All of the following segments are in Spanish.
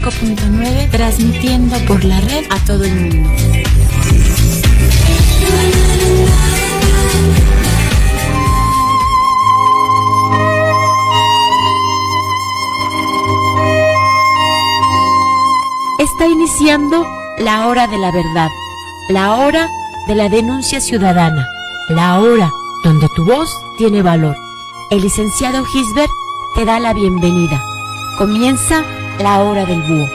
95.9, transmitiendo por la red a todo el mundo. Está iniciando la hora de la verdad, la hora de la denuncia ciudadana, la hora donde tu voz tiene valor. El licenciado Gisbert te da la bienvenida. Comienza la hora del búho.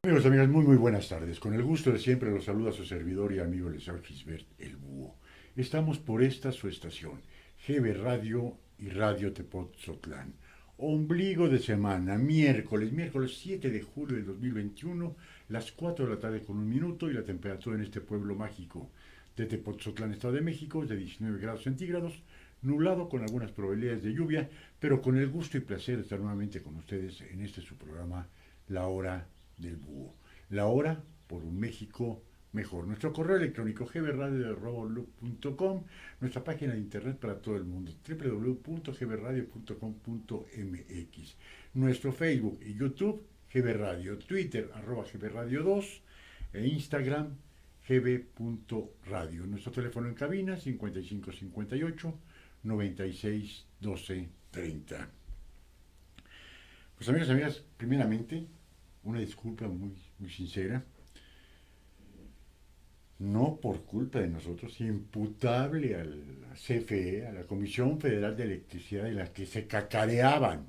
Amigos y amigas, muy buenas tardes. Con el gusto de siempre los saluda su servidor y amigo el licenciado Gisbert, el búho. Estamos por esta su estación, GB Radio y Radio Tepoztlán. Ombligo de semana, miércoles 7 de julio de 2021, las 4 de la tarde con 1 minuto, y la temperatura en este pueblo mágico de Tepoztlán, Estado de México, es de 19 grados centígrados, nublado con algunas probabilidades de lluvia, pero con el gusto y placer de estar nuevamente con ustedes en este su programa, La Hora del Búho. La hora por un México mejor. Nuestro correo electrónico gbradio@loop.com, nuestra página de internet para todo el mundo www.gbradio.com.mx, nuestro Facebook y YouTube gbradio, Twitter @gbradio2 e Instagram gb.radio. Nuestro teléfono en cabina 5558 96 12 30. Pues amigos y amigas, primeramente una disculpa muy sincera. No por culpa de nosotros, imputable a la CFE, a la Comisión Federal de Electricidad, de la que se cacareaban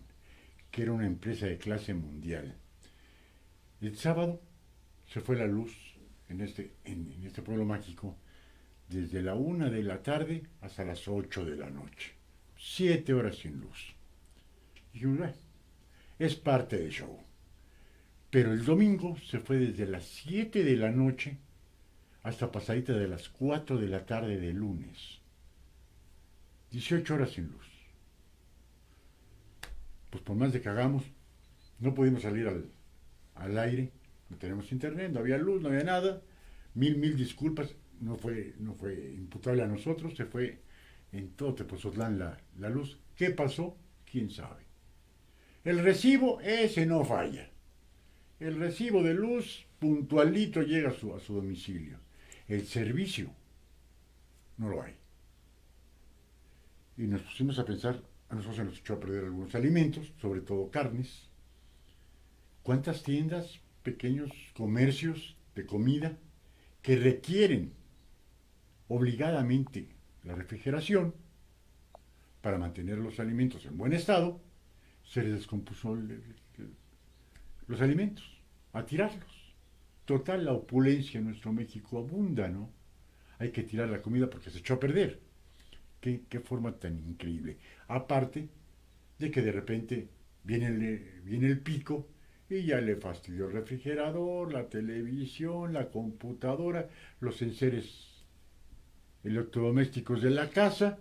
que era una empresa de clase mundial. El sábado se fue la luz en este pueblo mágico desde la 1 de la tarde hasta las 8 de la noche. 7 horas sin luz. Y bueno, es parte del show. Pero el domingo se fue desde las 7 de la noche hasta pasadita de las 4 de la tarde de lunes. 18 horas sin luz. Pues por más de que hagamos, no pudimos salir al aire, no tenemos internet, no había luz, no había nada. Mil disculpas, no fue imputable a nosotros, se fue en todo Tepoztlán la luz. ¿Qué pasó? ¿Quién sabe? El recibo, ese no falla. El recibo de luz puntualito llega a su domicilio. El servicio no lo hay. Y nos pusimos a pensar, a nosotros se nos echó a perder algunos alimentos, sobre todo carnes. ¿Cuántas tiendas, pequeños comercios de comida que requieren obligadamente la refrigeración para mantener los alimentos en buen estado, se les descompuso los alimentos, a tirarlos? Total, la opulencia en nuestro México abunda, ¿no? Hay que tirar la comida porque se echó a perder. Qué forma tan increíble. Aparte de que de repente viene el pico y ya le fastidió el refrigerador, la televisión, la computadora, los enseres electrodomésticos de la casa.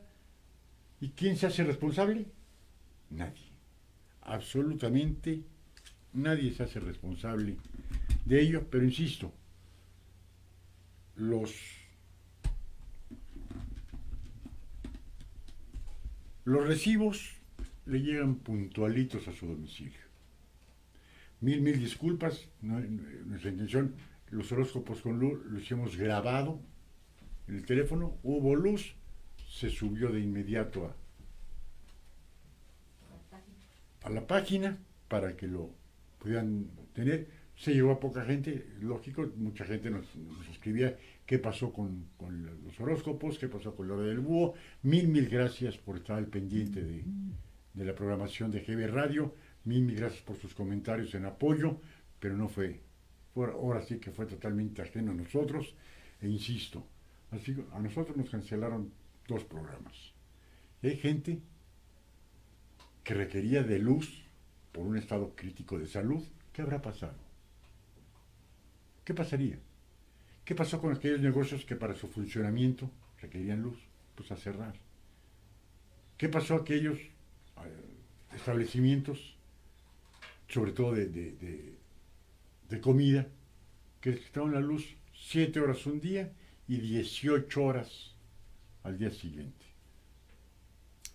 ¿Y quién se hace responsable? Nadie. Absolutamente nadie se hace responsable de ello, pero insisto, los recibos le llegan puntualitos a su domicilio. Mil disculpas, nuestra intención, los horóscopos con luz los hemos grabado en el teléfono, hubo luz, se subió de inmediato a la página para que lo pudieran tener. Se llegó a poca gente, lógico, mucha gente nos escribía qué pasó con los horóscopos, qué pasó con la hora del búho. Mil gracias por estar al pendiente de la programación de GB Radio. Mil gracias por sus comentarios en apoyo, pero no fue ahora sí que fue totalmente ajeno a nosotros. E insisto, así a nosotros nos cancelaron 2 programas. Y hay gente que requería de luz por un estado crítico de salud. ¿Qué habrá pasado? ¿Qué pasaría? ¿Qué pasó con aquellos negocios que para su funcionamiento requerían luz? Pues a cerrar. ¿Qué pasó a aquellos establecimientos, sobre todo de comida, que les quitaron la luz 7 horas un día y 18 horas al día siguiente?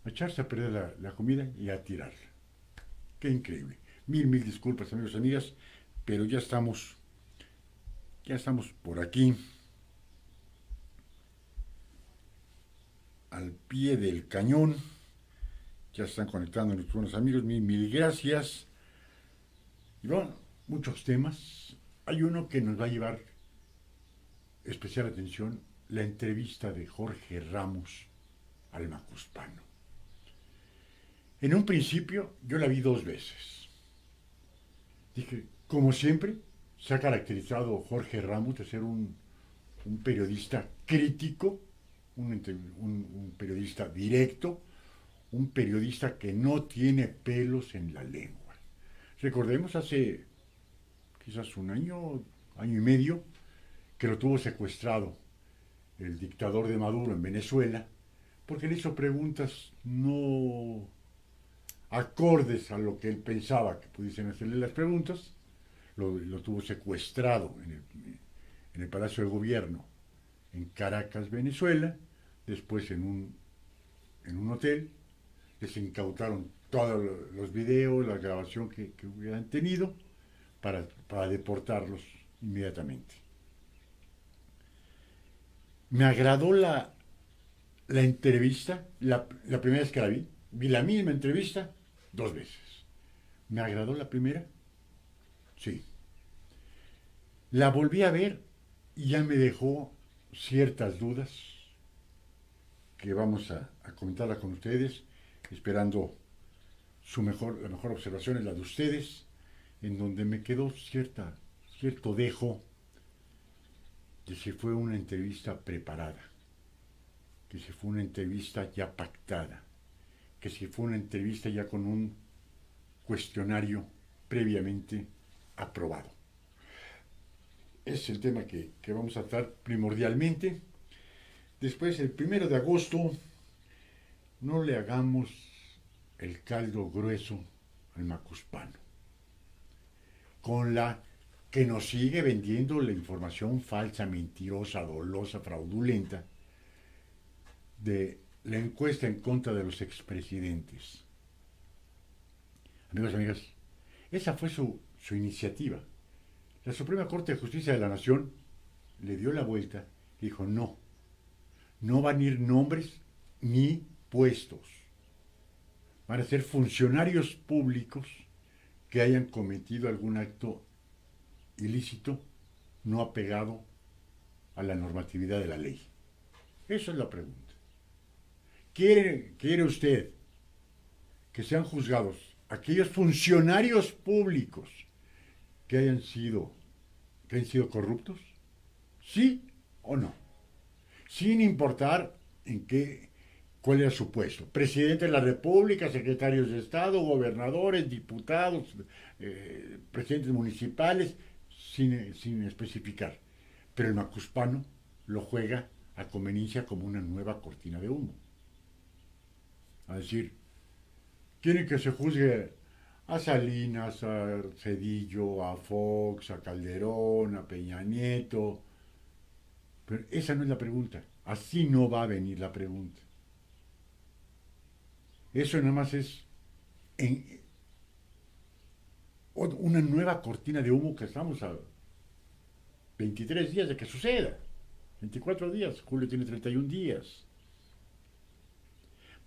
a echarse a perder la comida y a tirarla. Qué increíble. Mil disculpas, amigos y amigas, pero ya estamos por aquí, al pie del cañón. Ya están conectando nuestros buenos amigos, mil gracias. Y bueno, muchos temas. Hay uno que nos va a llevar especial atención, la entrevista de Jorge Ramos al Macuspano. En un principio yo la vi 2 veces. Dije, como siempre, se ha caracterizado Jorge Ramos de ser un periodista crítico, un periodista directo, un periodista que no tiene pelos en la lengua. Recordemos hace quizás un año y medio, que lo tuvo secuestrado el dictador de Maduro en Venezuela, porque le hizo preguntas no acordes a lo que él pensaba que pudiesen hacerle las preguntas. Lo tuvo secuestrado en el Palacio de Gobierno en Caracas, Venezuela, después en un hotel. Les incautaron todos los videos, la grabación que hubieran tenido para deportarlos inmediatamente. Me agradó la entrevista, la primera vez que la vi la misma entrevista 2 veces. ¿Me agradó la primera? Sí. La volví a ver y ya me dejó ciertas dudas que vamos a comentarla con ustedes, esperando la mejor observación es la de ustedes, en donde me quedó cierto dejo de si fue una entrevista preparada, que si fue una entrevista ya pactada, que si fue una entrevista ya con un cuestionario previamente aprobado. Es el tema que vamos a tratar primordialmente. Después, el 1 de agosto, no le hagamos el caldo grueso al Macuspano, con la que nos sigue vendiendo la información falsa, mentirosa, dolosa, fraudulenta de la encuesta en contra de los expresidentes. Amigos y amigas, esa fue su iniciativa. La Suprema Corte de Justicia de la Nación le dio la vuelta y dijo, no van a ir nombres ni puestos. Van a ser funcionarios públicos que hayan cometido algún acto ilícito no apegado a la normatividad de la ley. Esa es la pregunta. ¿Quiere usted que sean juzgados aquellos funcionarios públicos que hayan sido corruptos? ¿Sí o no? Sin importar cuál era su puesto. Presidente de la República, secretarios de Estado, gobernadores, diputados, presidentes municipales, sin especificar. Pero el Macuspano lo juega a conveniencia como una nueva cortina de humo. A decir, quieren que se juzgue a Salinas, a Cedillo, a Fox, a Calderón, a Peña Nieto. Pero esa no es la pregunta. Así no va a venir la pregunta. Eso nada más es una nueva cortina de humo que estamos a 23 días de que suceda. 24 días. Julio tiene 31 días.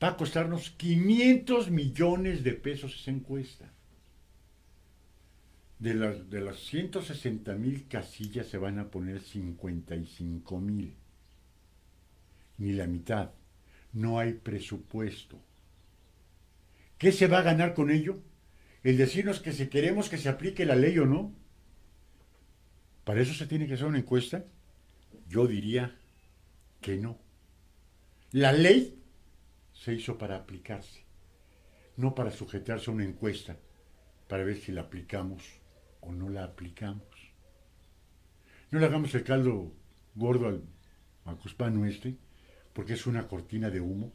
Va a costarnos 500 millones de pesos esa encuesta. De las 160,000 casillas se van a poner 55,000. Ni la mitad. No hay presupuesto. ¿Qué se va a ganar con ello? El decirnos que si queremos que se aplique la ley o no. ¿Para eso se tiene que hacer una encuesta? Yo diría que no. La ley se hizo para aplicarse, no para sujetarse a una encuesta para ver si la aplicamos o no la aplicamos. No le hagamos el caldo gordo al Macuspano porque es una cortina de humo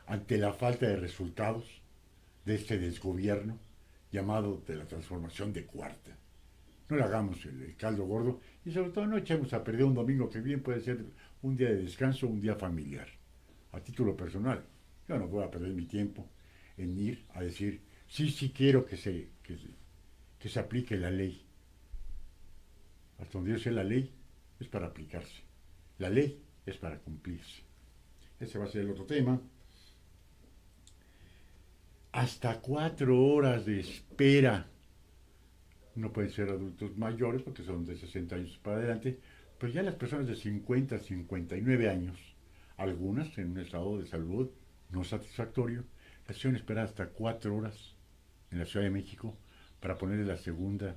ante la falta de resultados de este desgobierno llamado de la transformación de cuarta. No le hagamos el caldo gordo y sobre todo no echemos a perder un domingo que bien puede ser un día de descanso, un día familiar. A título personal, Yo no voy a perder mi tiempo en ir a decir, sí, sí quiero que se aplique la ley. Hasta donde yo sé, la ley es para aplicarse. La ley es para cumplirse. Ese va a ser el otro tema. Hasta 4 horas de espera. No pueden ser adultos mayores porque son de 60 años para adelante, pero ya las personas de 50 a 59 años, algunas en un estado de salud no satisfactorio, las hicieron esperar hasta 4 horas en la Ciudad de México para ponerle la segunda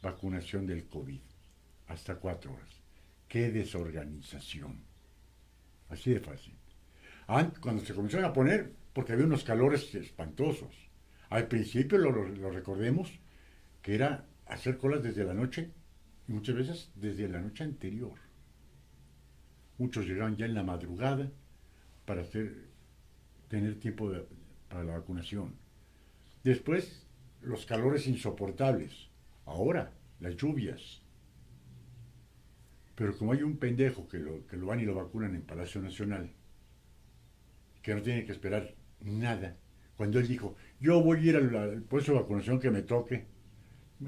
vacunación del COVID. Hasta 4 horas. ¡Qué desorganización! Así de fácil. Cuando se comenzaron a poner, porque había unos calores espantosos. Al principio, lo recordemos, que era hacer colas desde la noche, y muchas veces desde la noche anterior. Muchos llegaban ya en la madrugada para tener tiempo para la vacunación. Después, los calores insoportables. Ahora, las lluvias. Pero como hay un pendejo que lo van y lo vacunan en Palacio Nacional, que no tiene que esperar nada, cuando él dijo, yo voy a ir al puesto de vacunación que me toque,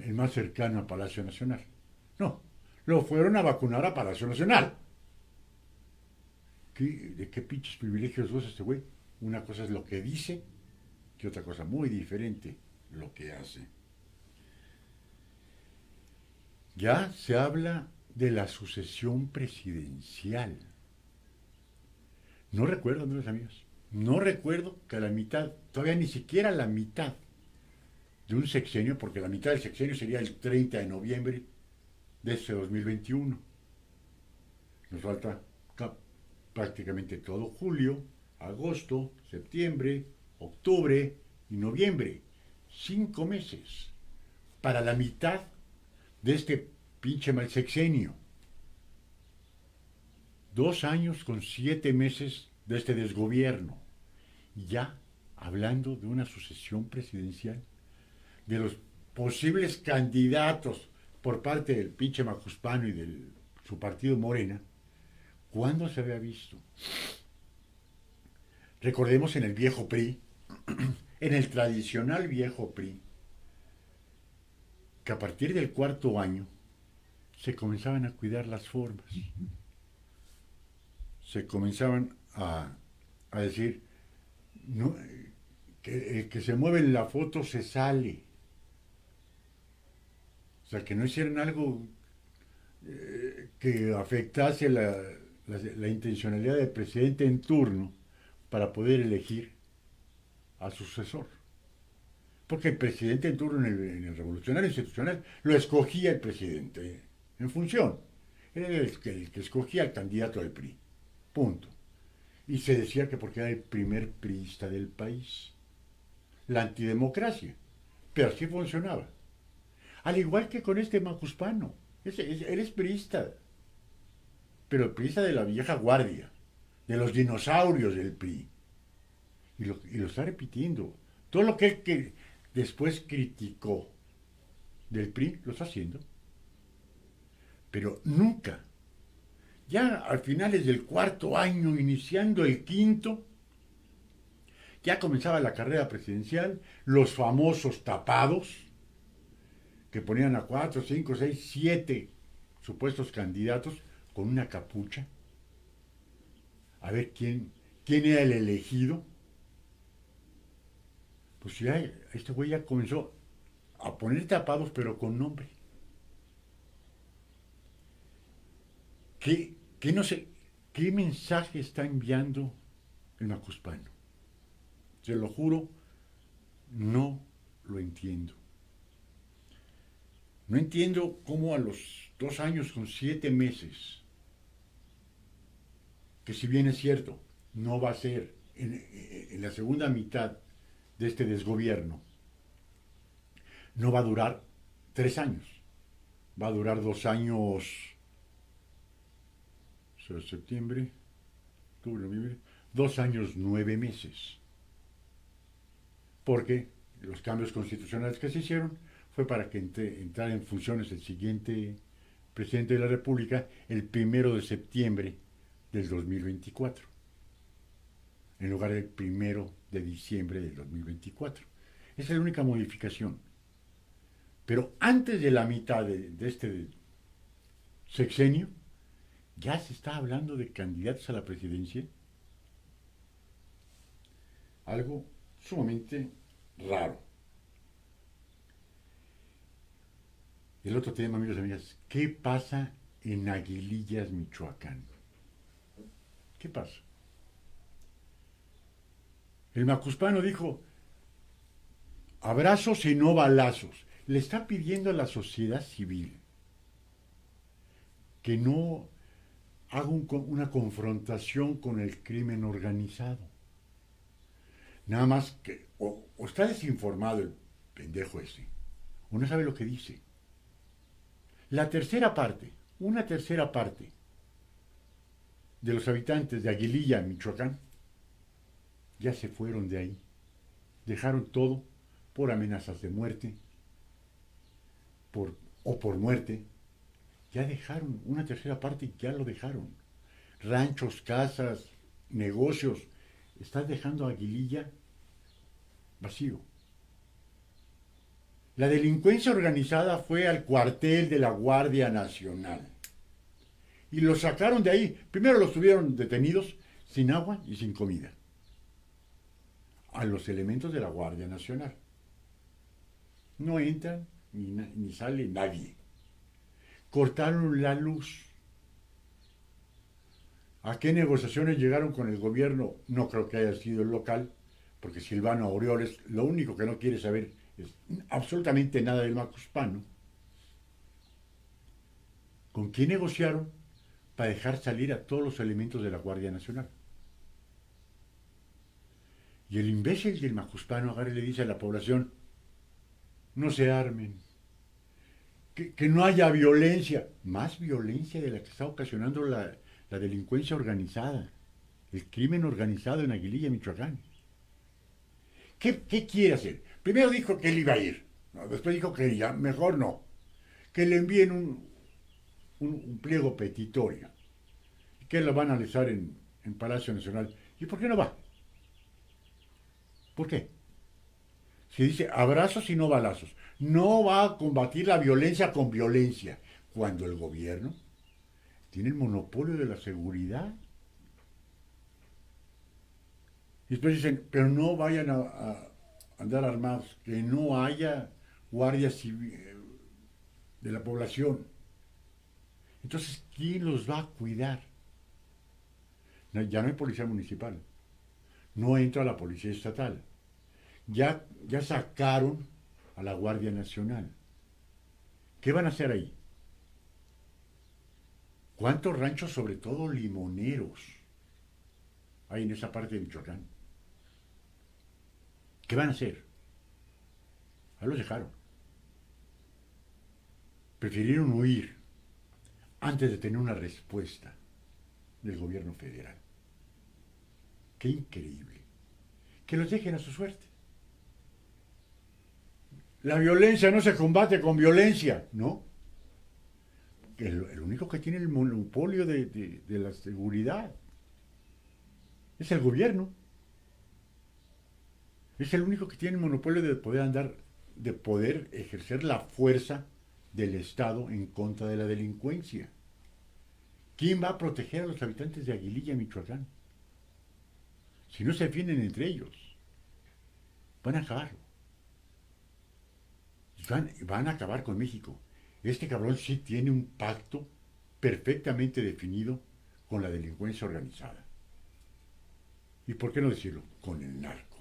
el más cercano a Palacio Nacional. No, lo fueron a vacunar a Palacio Nacional. ¿De qué pinches privilegios goza este güey? Una cosa es lo que dice, que otra cosa muy diferente, lo que hace. Ya se habla de la sucesión presidencial. No recuerdo, amigos amigos, no recuerdo que a la mitad, todavía ni siquiera la mitad de un sexenio, porque la mitad del sexenio sería el 30 de noviembre de este 2021. Nos falta prácticamente todo julio, agosto, septiembre, octubre y noviembre. 5 meses para la mitad de este pinche mal sexenio. 2 años con 7 meses de este desgobierno. Y ya hablando de una sucesión presidencial, de los posibles candidatos por parte del pinche Macuspano y de su partido Morena, ¿cuándo se había visto? Recordemos en el viejo PRI, en el tradicional viejo PRI, que a partir del 4.º año se comenzaban a cuidar las formas. Se comenzaban a decir, no, que el que se mueve en la foto se sale. O sea, que no hicieran algo que afectase la intencionalidad del presidente en turno para poder elegir al sucesor. Porque el presidente en turno en el revolucionario institucional lo escogía el presidente en función. Era el que escogía al candidato del PRI. Punto. Y se decía que porque era el primer priista del país. La antidemocracia. Pero así funcionaba. Al igual que con este Macuspano. Él es priista. Pero el priista de la vieja guardia. De los dinosaurios del PRI. Y lo está repitiendo. Todo lo que después criticó del PRI lo está haciendo. Pero nunca. Ya al finales del 4.º año, iniciando el 5.º, ya comenzaba la carrera presidencial, los famosos tapados, que ponían a 4, 5, 6, 7 supuestos candidatos con una capucha, a ver quién era el elegido. Pues ya este güey ya comenzó a poner tapados, pero con nombre. No sé, ¿qué mensaje está enviando el Macuspano? Se lo juro, no lo entiendo. No entiendo cómo a los 2 años con 7 meses, que si bien es cierto, no va a ser en la segunda mitad de este desgobierno, no va a durar 3 años, va a durar 2 años, septiembre, octubre, noviembre, 2 años 9 meses. Porque los cambios constitucionales que se hicieron fue para que entrara en funciones el siguiente presidente de la República el 1 de septiembre del 2024. en lugar del 1 de diciembre del 2024. Esa es la única modificación. Pero antes de la mitad de este sexenio, ya se está hablando de candidatos a la presidencia. Algo sumamente raro. El otro tema, amigos y amigas, ¿qué pasa en Aguilillas, Michoacán? ¿Qué pasa? El macuspano dijo, abrazos y no balazos. Le está pidiendo a la sociedad civil que no haga una confrontación con el crimen organizado. Nada más que o está desinformado el pendejo ese, o no sabe lo que dice. La tercera parte, una tercera parte de los habitantes de Aguililla, Michoacán, ya se fueron de ahí. Dejaron todo por amenazas de muerte o por muerte. Ya dejaron, una tercera parte ya lo dejaron. Ranchos, casas, negocios. Estás dejando a Aguililla vacío. La delincuencia organizada fue al cuartel de la Guardia Nacional. Y los sacaron de ahí. Primero los tuvieron detenidos sin agua y sin comida. A los elementos de la Guardia Nacional. No entran ni sale nadie. Cortaron la luz. ¿A qué negociaciones llegaron con el gobierno? No creo que haya sido el local, porque Silvano Aureoles lo único que no quiere saber es absolutamente nada del macuspano. ¿Con quién negociaron para dejar salir a todos los elementos de la Guardia Nacional? Y el imbécil del macuspano agarra y le dice a la población, no se armen, que no haya violencia, más violencia de la que está ocasionando la delincuencia organizada, el crimen organizado en Aguililla, Michoacán. ¿Qué quiere hacer? Primero dijo que él iba a ir, ¿no? Después dijo que ya mejor no, que le envíen un pliego petitorio, que lo van a analizar en Palacio Nacional. ¿Y por qué no va? ¿Por qué? Se dice abrazos y no balazos. No va a combatir la violencia con violencia, cuando el gobierno tiene el monopolio de la seguridad. Y después dicen, pero no vayan a andar armados, que no haya guardias de la población. Entonces, ¿quién los va a cuidar? No, ya no hay policía municipal, no entra la policía estatal, ya sacaron a la Guardia Nacional. ¿Qué van a hacer ahí? ¿Cuántos ranchos, sobre todo limoneros, hay en esa parte de Michoacán? ¿Qué van a hacer? Ahí los dejaron. Prefirieron huir antes de tener una respuesta del gobierno federal. Qué increíble. Que los dejen a su suerte. La violencia no se combate con violencia, ¿no? El único que tiene el monopolio de la seguridad es el gobierno. Es el único que tiene el monopolio de poder ejercer la fuerza del Estado en contra de la delincuencia. ¿Quién va a proteger a los habitantes de Aguililla, Michoacán? Si no se defienden entre ellos, van a acabarlo. Van a acabar con México. Este cabrón sí tiene un pacto perfectamente definido con la delincuencia organizada. ¿Y por qué no decirlo? Con el narco.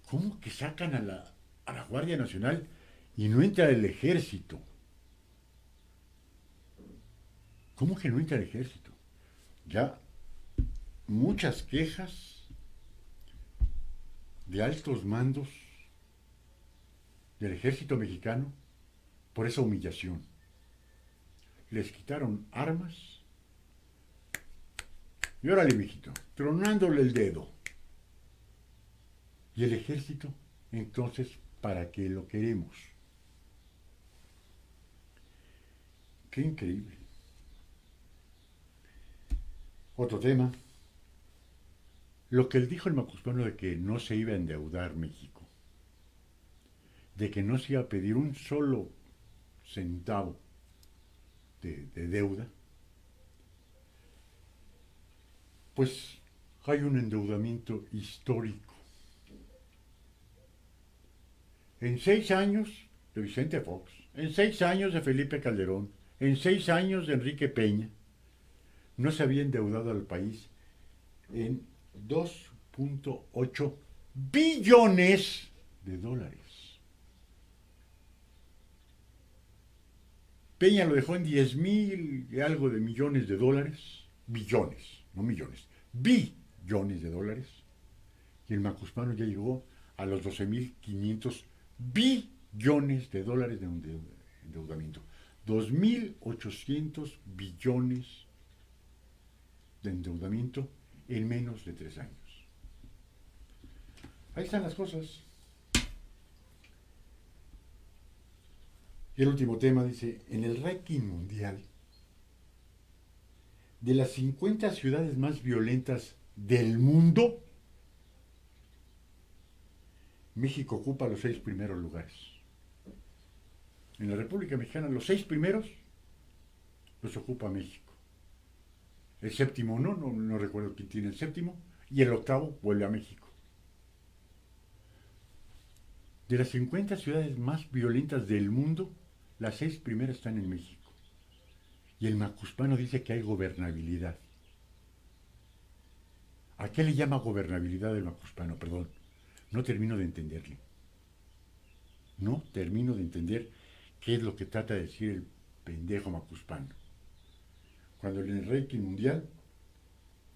¿Cómo que sacan a la Guardia Nacional y no entra el ejército? ¿Cómo que no entra el ejército? Ya muchas quejas de altos mandos del ejército mexicano por esa humillación. Les quitaron armas y órale, mijito, tronándole el dedo. Y el ejército, entonces, ¿para qué lo queremos? Qué increíble. Otro tema, Lo que dijo el Macuspano de que no se iba a endeudar México, de que no se iba a pedir un solo centavo de deuda, pues hay un endeudamiento histórico. En 6 años de Vicente Fox, en 6 años de Felipe Calderón, en 6 años de Enrique Peña, no se había endeudado al país en 2.8 billones de dólares. Peña lo dejó en 10,000 y algo de millones de dólares, billones, no millones, billones de dólares, y el Macuspano ya llegó a los 12,500 billones de dólares de endeudamiento. 2.800 billones de endeudamiento en menos de 3 años. Ahí están las cosas. Y el último tema dice, en el ranking mundial, de las 50 ciudades más violentas del mundo, México ocupa los 6 primeros lugares. En la República Mexicana, los 6 primeros los ocupa México. El séptimo no recuerdo quién tiene el séptimo, y el octavo vuelve a México. De las 50 ciudades más violentas del mundo, las 6 primeras están en México. Y el Macuspano dice que hay gobernabilidad. ¿A qué le llama gobernabilidad el Macuspano? Perdón, no termino de entenderle. No termino de entender qué es lo que trata de decir el pendejo Macuspano. Cuando en el ranking mundial,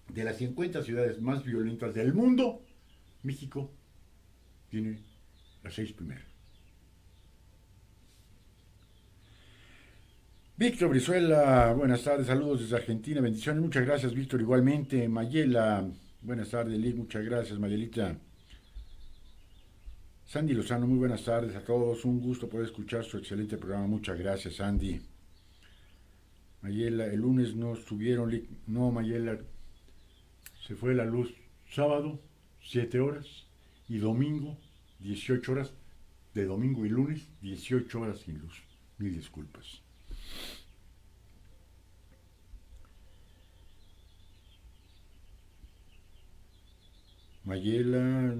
de las 50 ciudades más violentas del mundo, México tiene las 6 primeras. Víctor Brizuela, buenas tardes, saludos desde Argentina, bendiciones, muchas gracias Víctor, igualmente. Mayela, buenas tardes, Liz, muchas gracias, Mayelita. Sandy Lozano, muy buenas tardes a todos, un gusto poder escuchar su excelente programa, muchas gracias Sandy. Mayela, el lunes no estuvieron, no Mayela, se fue la luz sábado, 7 horas, y domingo, 18 horas, de domingo y lunes, 18 horas sin luz, mil disculpas. Mayela,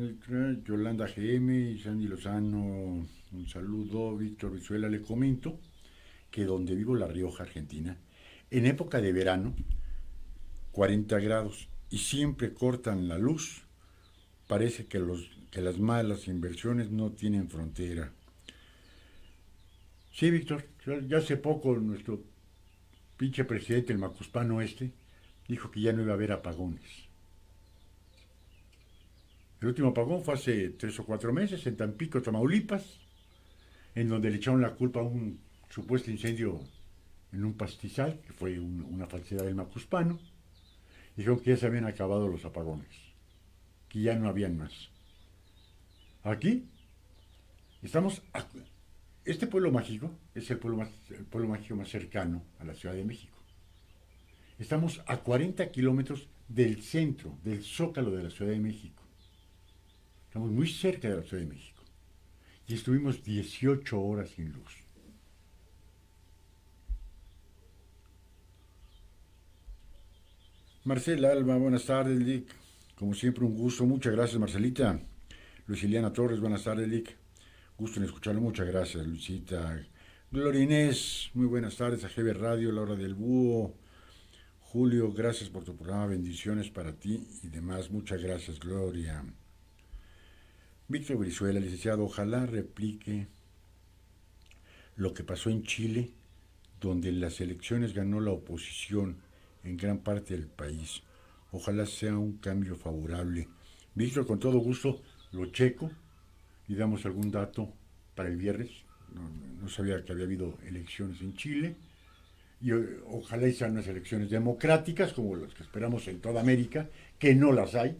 Yolanda GM y Sandy Lozano, un saludo. Víctor Vizuela, le comento que donde vivo, La Rioja, Argentina, en época de verano, 40 grados y siempre cortan la luz. Parece que las malas inversiones no tienen frontera. Sí, Víctor, ya hace poco nuestro pinche presidente, el Macuspano dijo que ya no iba a haber apagones. El último apagón fue hace 3 o 4 meses en Tampico, Tamaulipas, en donde le echaron la culpa a un supuesto incendio en un pastizal, que fue una falsedad del Macuspano. Dijeron que ya se habían acabado los apagones, que ya no habían más. Aquí estamos... Este pueblo mágico es el pueblo mágico más cercano a la Ciudad de México. Estamos a 40 kilómetros del centro, del zócalo de la Ciudad de México. Estamos muy cerca de la Ciudad de México. Y estuvimos 18 horas sin luz. Marcela Alba, buenas tardes, Lick. Como siempre, un gusto. Muchas gracias, Marcelita. Luisiliana Torres, buenas tardes, Lick. Gusto en escucharlo. Muchas gracias, Luisita. Gloria Inés, muy buenas tardes a GB Radio, La Hora del Búho. Julio, gracias por tu programa. Bendiciones para ti y demás. Muchas gracias, Gloria. Víctor Brizuela, licenciado, ojalá replique lo que pasó en Chile, donde en las elecciones ganó la oposición en gran parte del país. Ojalá sea un cambio favorable. Víctor, con todo gusto lo checo y damos algún dato para el viernes. No sabía que había habido elecciones en Chile. Y ojalá sean unas elecciones democráticas, como las que esperamos en toda América, que no las hay.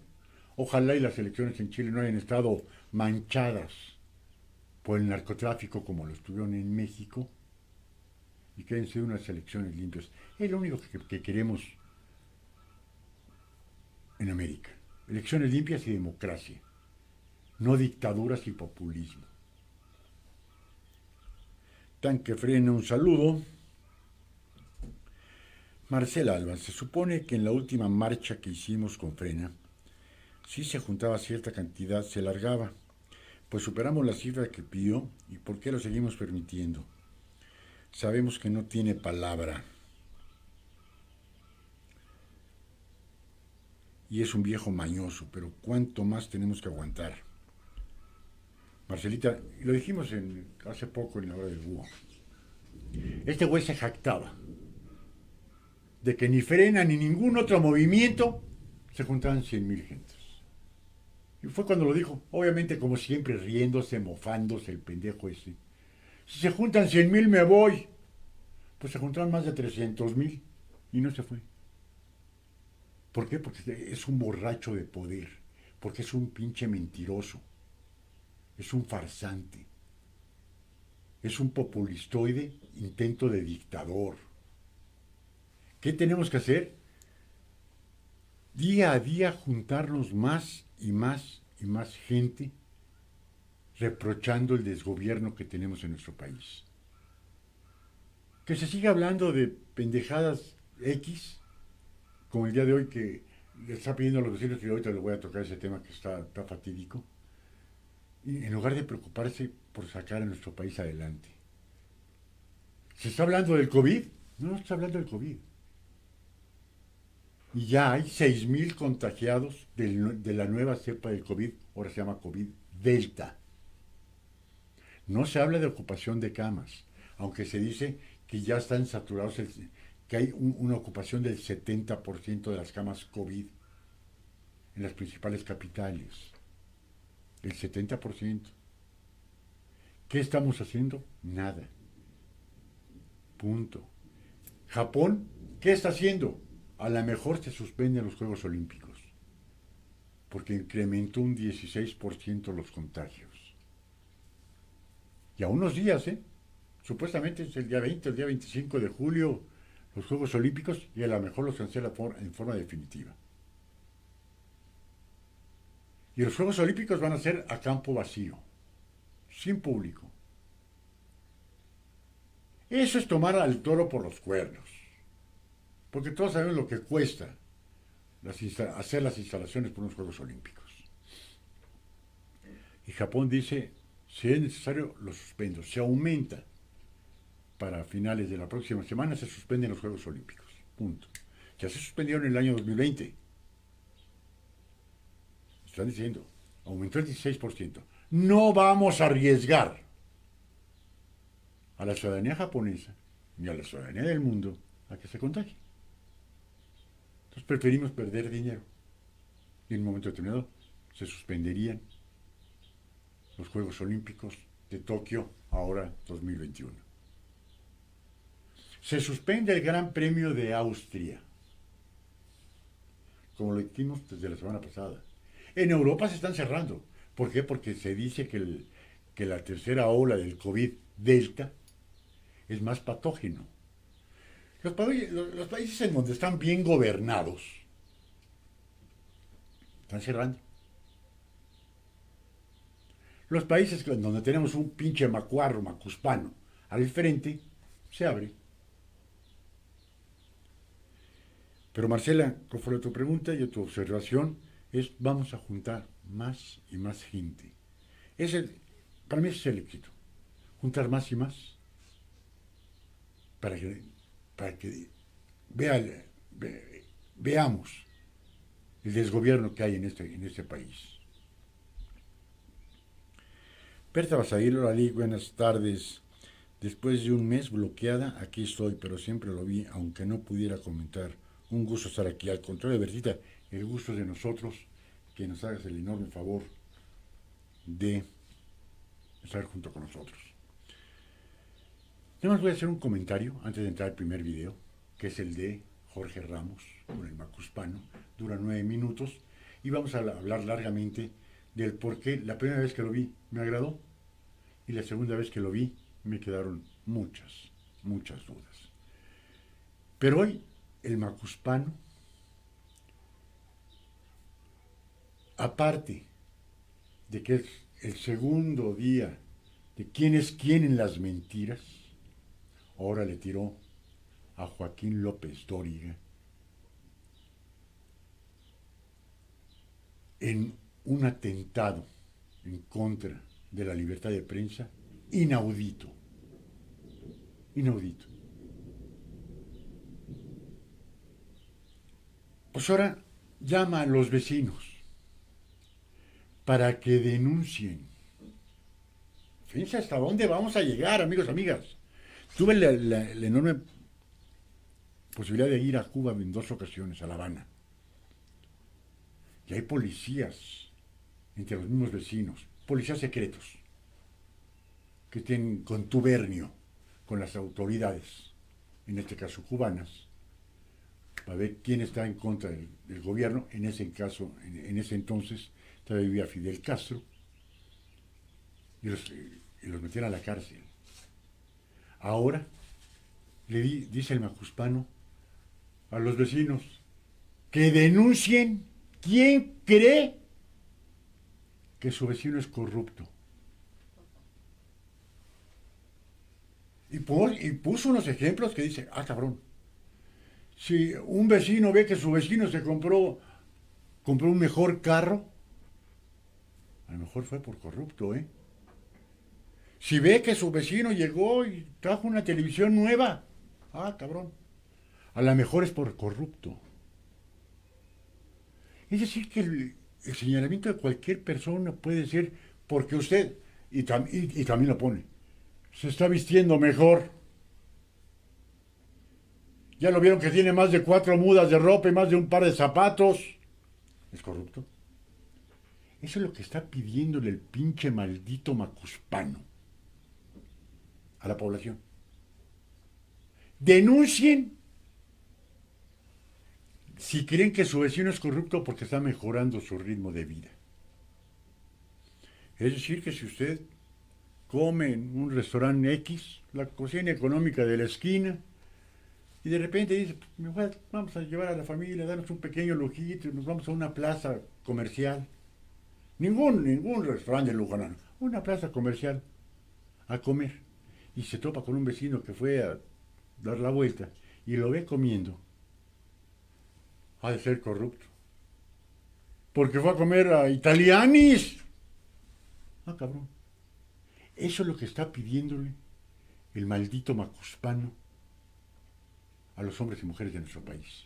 Ojalá y las elecciones en Chile no hayan estado manchadas por el narcotráfico como lo estuvieron en México, y que hayan sido unas elecciones limpias. Es lo único que queremos en América. elecciones limpias y democracia, no dictaduras y populismo. Tanque Frena, un saludo. Marcela Alba, se supone que en la última marcha que hicimos con Frena, si se juntaba cierta cantidad, se largaba, pues superamos la cifra que pidió y ¿por qué lo seguimos permitiendo? Sabemos que no tiene palabra y es un viejo mañoso, pero ¿cuánto más tenemos que aguantar? Marcelita, lo dijimos hace poco en la hora del búho. Este güey se jactaba de que ni Frena ni ningún otro movimiento se juntaban 100,000 gentes. Y fue cuando lo dijo, obviamente como siempre riéndose, mofándose el pendejo ese. Si se juntan 100,000 me voy. Pues se juntaron más de 300,000 y no se fue. ¿Por qué? Porque es un borracho de poder, porque es un pinche mentiroso, es un farsante, es un populistoide intento de dictador. ¿Qué tenemos que hacer? Día a día juntarnos más y más y más gente reprochando el desgobierno que tenemos en nuestro país. Que se siga hablando de pendejadas X, como el día de hoy que le está pidiendo a los vecinos, que ahorita le voy a tocar ese tema que está fatídico, y en lugar de preocuparse por sacar a nuestro país adelante. ¿Se está hablando del COVID? No se está hablando del COVID. Y ya hay 6,000 contagiados de la nueva cepa del COVID, ahora se llama COVID Delta. No se habla de ocupación de camas, aunque se dice que ya están saturados, que hay una ocupación del 70% de las camas COVID en las principales capitales. El 70%. ¿Qué estamos haciendo? Nada. Punto. Japón, ¿qué está haciendo? A lo mejor se suspenden los Juegos Olímpicos, porque incrementó un 16% los contagios. Y a unos días, supuestamente es el día 20, el día 25 de julio, los Juegos Olímpicos, y a lo mejor los cancela en forma definitiva. Y los Juegos Olímpicos van a ser a campo vacío, sin público. Eso es tomar al toro por los cuernos, porque todos sabemos lo que cuesta hacer las instalaciones por unos Juegos Olímpicos. Y Japón dice, si es necesario, lo suspendo. Se aumenta. Para finales de la próxima semana se suspenden los Juegos Olímpicos. Punto. Ya se suspendieron en el año 2020. Están diciendo, aumentó el 16%. No vamos a arriesgar a la ciudadanía japonesa ni a la ciudadanía del mundo a que se contagie. Entonces preferimos perder dinero. Y en un momento determinado se suspenderían los Juegos Olímpicos de Tokio, ahora 2021. Se suspende el Gran Premio de Austria, como lo hicimos desde la semana pasada. En Europa se están cerrando. ¿Por qué? Porque se dice que la tercera ola del COVID Delta es más patógeno. Los países en donde están bien gobernados están cerrando. Los países donde tenemos un pinche macuarro macuspano al frente, se abre. Pero Marcela, conforme a tu pregunta y a tu observación, vamos a juntar más y más gente. Para mí ese es el éxito. Juntar más y más para que veamos el desgobierno que hay en este país. Berta Basaguir, hola Lee, buenas tardes. Después de un mes bloqueada, aquí estoy, pero siempre lo vi, aunque no pudiera comentar. Un gusto estar aquí. Al contrario, Bertita, el gusto es de nosotros, que nos hagas el enorme favor de estar junto con nosotros. Nada más voy a hacer un comentario antes de entrar al primer video, que es el de Jorge Ramos con el macuspano. Dura 9 minutos y vamos a hablar largamente del por qué la primera vez que lo vi me agradó y la segunda vez que lo vi me quedaron muchas dudas. Pero hoy el macuspano aparte de que es el segundo día de quién es quién en las mentiras, ahora le tiró a Joaquín López Dóriga en un atentado en contra de la libertad de prensa inaudito. Inaudito. Pues ahora llama a los vecinos para que denuncien. Fíjense hasta dónde vamos a llegar, amigos, amigas. Tuve la enorme posibilidad de ir a Cuba en 2 ocasiones, a La Habana. Y hay policías entre los mismos vecinos, policías secretos, que tienen contubernio con las autoridades, en este caso cubanas, para ver quién está en contra del gobierno. En ese caso, en ese entonces, todavía vivía Fidel Castro, y los metían a la cárcel. Ahora dice el macuspano a los vecinos que denuncien quién cree que su vecino es corrupto. Y puso unos ejemplos que dice, cabrón, si un vecino ve que su vecino se compró un mejor carro, a lo mejor fue por corrupto, ¿eh? Si ve que su vecino llegó y trajo una televisión nueva, cabrón, a lo mejor es por corrupto. Es decir, que el señalamiento de cualquier persona puede ser porque usted, y también lo pone, se está vistiendo mejor. Ya lo vieron que tiene más de 4 mudas de ropa y más de un par de zapatos. ¿Es corrupto? Eso es lo que está pidiéndole el pinche maldito macuspano a la población. Denuncien si creen que su vecino es corrupto porque está mejorando su ritmo de vida. Es decir, que si usted come en un restaurante X, la cocina económica de la esquina, y de repente dice, vamos a llevar a la familia, darnos un pequeño lujito, nos vamos a una plaza comercial. Ningún restaurante de lujo, no, una plaza comercial a comer. Y se topa con un vecino que fue a dar la vuelta y lo ve comiendo. Ha de ser corrupto. Porque fue a comer a Italianis. Cabrón. Eso es lo que está pidiéndole el maldito macuspano a los hombres y mujeres de nuestro país.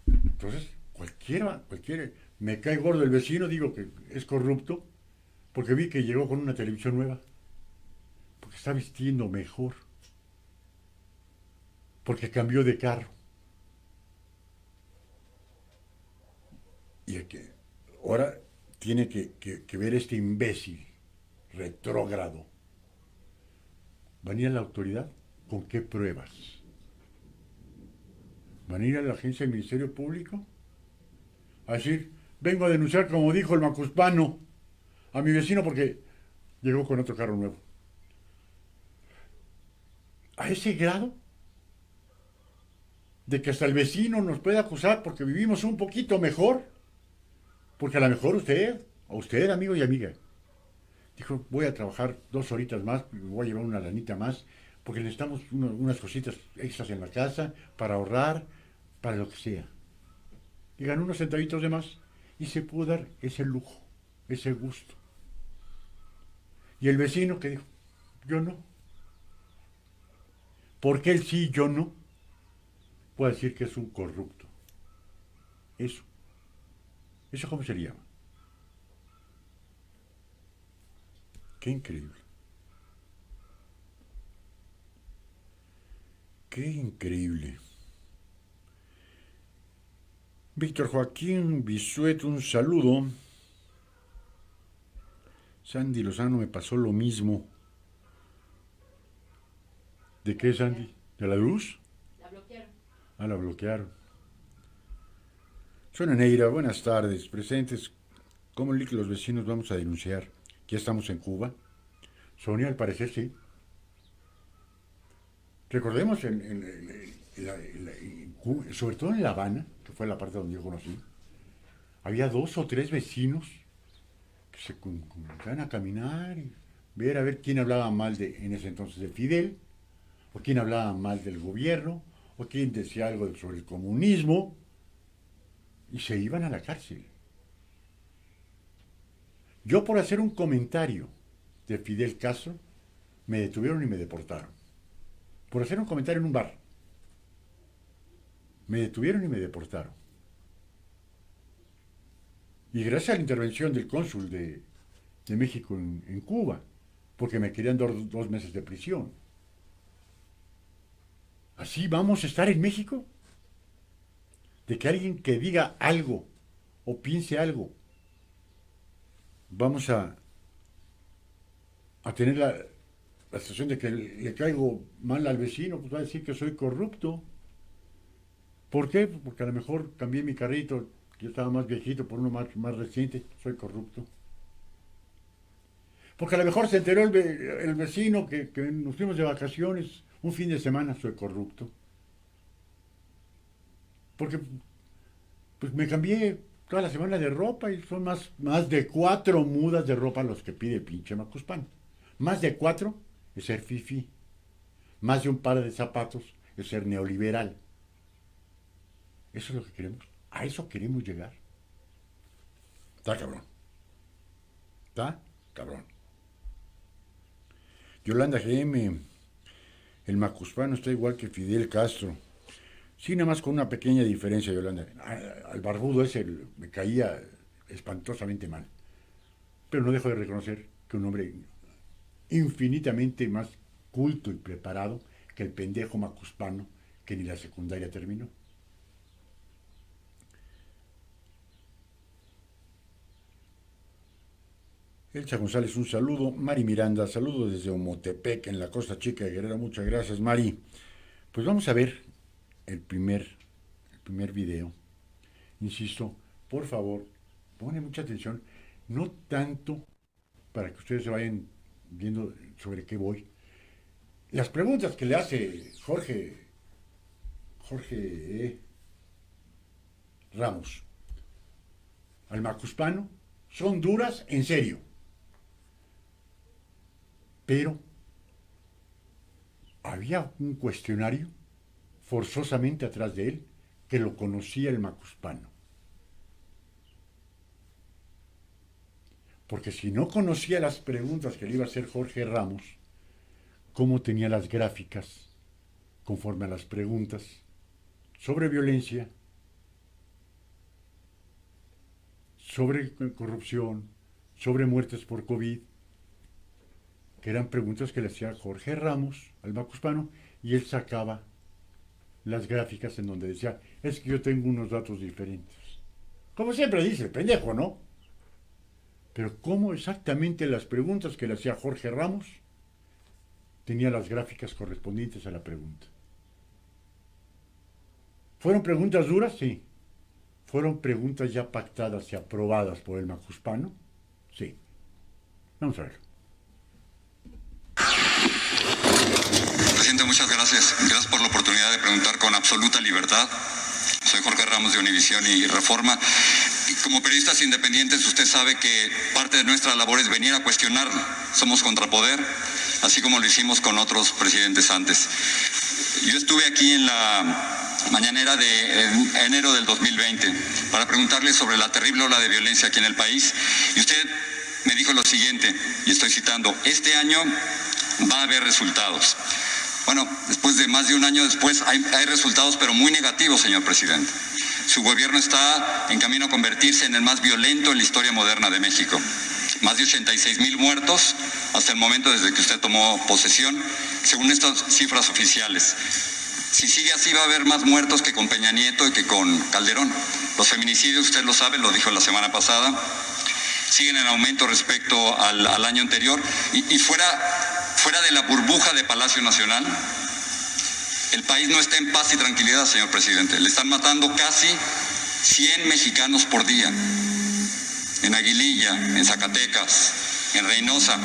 Entonces, cualquiera, me cae gordo el vecino, digo que es corrupto, porque vi que llegó con una televisión nueva, porque está vistiendo mejor, porque cambió de carro. Y que ahora tiene que ver este imbécil retrógrado. ¿Van a ir a la autoridad? ¿Con qué pruebas? ¿Van a ir a la agencia del Ministerio Público? A decir, vengo a denunciar, como dijo el macuspano, a mi vecino porque llegó con otro carro nuevo. ¿A ese grado? De que hasta el vecino nos puede acusar porque vivimos un poquito mejor. Porque a lo mejor usted, amigo y amiga, dijo, voy a trabajar 2 horitas más, voy a llevar una lanita más, porque necesitamos unas cositas extras en la casa para ahorrar, para lo que sea. Y ganó unos centavitos de más y se pudo dar ese lujo, ese gusto. Y el vecino que dijo, yo no. Porque él sí, yo no. Puede decir que es un corrupto. Eso. ¿Eso cómo se llama? Qué increíble. Qué increíble. Víctor Joaquín Bisuet, un saludo. Sandy Lozano, me pasó lo mismo. ¿De qué, Sandy? ¿De la luz? La bloquearon. La bloquearon. Sonia Neira, buenas tardes. Presentes. ¿Cómo los vecinos vamos a denunciar? ¿Ya estamos en Cuba? Sonia, al parecer sí. Recordemos, sobre todo en La Habana, que fue la parte donde yo conocí, había 2 o 3 vecinos que se comenzaban a caminar y ver a ver quién hablaba mal en ese entonces de Fidel, o quién hablaba mal del gobierno, o quién decía algo sobre el comunismo, y se iban a la cárcel. Yo por hacer un comentario de Fidel Castro, me detuvieron y me deportaron. Por hacer un comentario en un bar. Me detuvieron y me deportaron. Y gracias a la intervención del cónsul de México en Cuba, porque me querían dar 2 meses de prisión. ¿Así vamos a estar en México? De que alguien que diga algo o piense algo, vamos a tener la sensación de que le caigo mal al vecino, pues va a decir que soy corrupto. ¿Por qué? Porque a lo mejor cambié mi carrito, yo estaba más viejito, por uno más reciente, soy corrupto. Porque a lo mejor se enteró el vecino que nos fuimos de vacaciones un fin de semana, soy corrupto. Porque pues me cambié toda la semana de ropa y son más de 4 mudas de ropa los que pide el pinche Macuspano. Más de 4 es ser fifí. Más de un par de zapatos es ser neoliberal. Eso es lo que queremos. A eso queremos llegar. Está cabrón. Está cabrón. Yolanda GM, el Macuspano está igual que Fidel Castro. Sí, nada más con una pequeña diferencia, Yolanda. Al barbudo ese me caía espantosamente mal. Pero no dejo de reconocer que un hombre infinitamente más culto y preparado que el pendejo Macuspano que ni la secundaria terminó. Elsa González, un saludo. Mari Miranda, saludos desde Omotepec, en la Costa Chica de Guerrero. Muchas gracias, Mari. Pues vamos a ver el primer video. Insisto, por favor, pongan mucha atención. No tanto para que ustedes se vayan viendo sobre qué voy. Las preguntas que le hace Jorge Ramos al Macuspano son duras en serio. Pero había un cuestionario forzosamente atrás de él que lo conocía el Macuspano. Porque si no conocía las preguntas que le iba a hacer Jorge Ramos, ¿cómo tenía las gráficas conforme a las preguntas sobre violencia, sobre corrupción, sobre muertes por COVID? Que eran preguntas que le hacía Jorge Ramos al Macuspano y él sacaba las gráficas en donde decía, es que yo tengo unos datos diferentes. Como siempre dice, pendejo, ¿no? Pero cómo exactamente las preguntas que le hacía Jorge Ramos tenía las gráficas correspondientes a la pregunta. ¿Fueron preguntas duras? Sí. ¿Fueron preguntas ya pactadas y aprobadas por el Macuspano? Sí. Vamos a ver. Presidente, muchas gracias. Gracias por la oportunidad de preguntar con absoluta libertad. Soy Jorge Ramos de Univisión y Reforma. Y como periodistas independientes, usted sabe que parte de nuestra labor es venir a cuestionar. Somos contrapoder, así como lo hicimos con otros presidentes antes. Yo estuve aquí en la mañanera de enero del 2020 para preguntarle sobre la terrible ola de violencia aquí en el país. Y usted me dijo lo siguiente, y estoy citando, este año va a haber resultados. Bueno, después de más de un año después hay resultados, pero muy negativos, señor presidente. Su gobierno está en camino a convertirse en el más violento en la historia moderna de México. Más de 86,000 muertos hasta el momento desde que usted tomó posesión, según estas cifras oficiales. Si sigue así va a haber más muertos que con Peña Nieto y que con Calderón. Los feminicidios, usted lo sabe, lo dijo la semana pasada, siguen en aumento respecto al año anterior. Y fuera de la burbuja de Palacio Nacional, el país no está en paz y tranquilidad, señor presidente. Le están matando casi 100 mexicanos por día. En Aguililla, en Zacatecas, en Reynosa.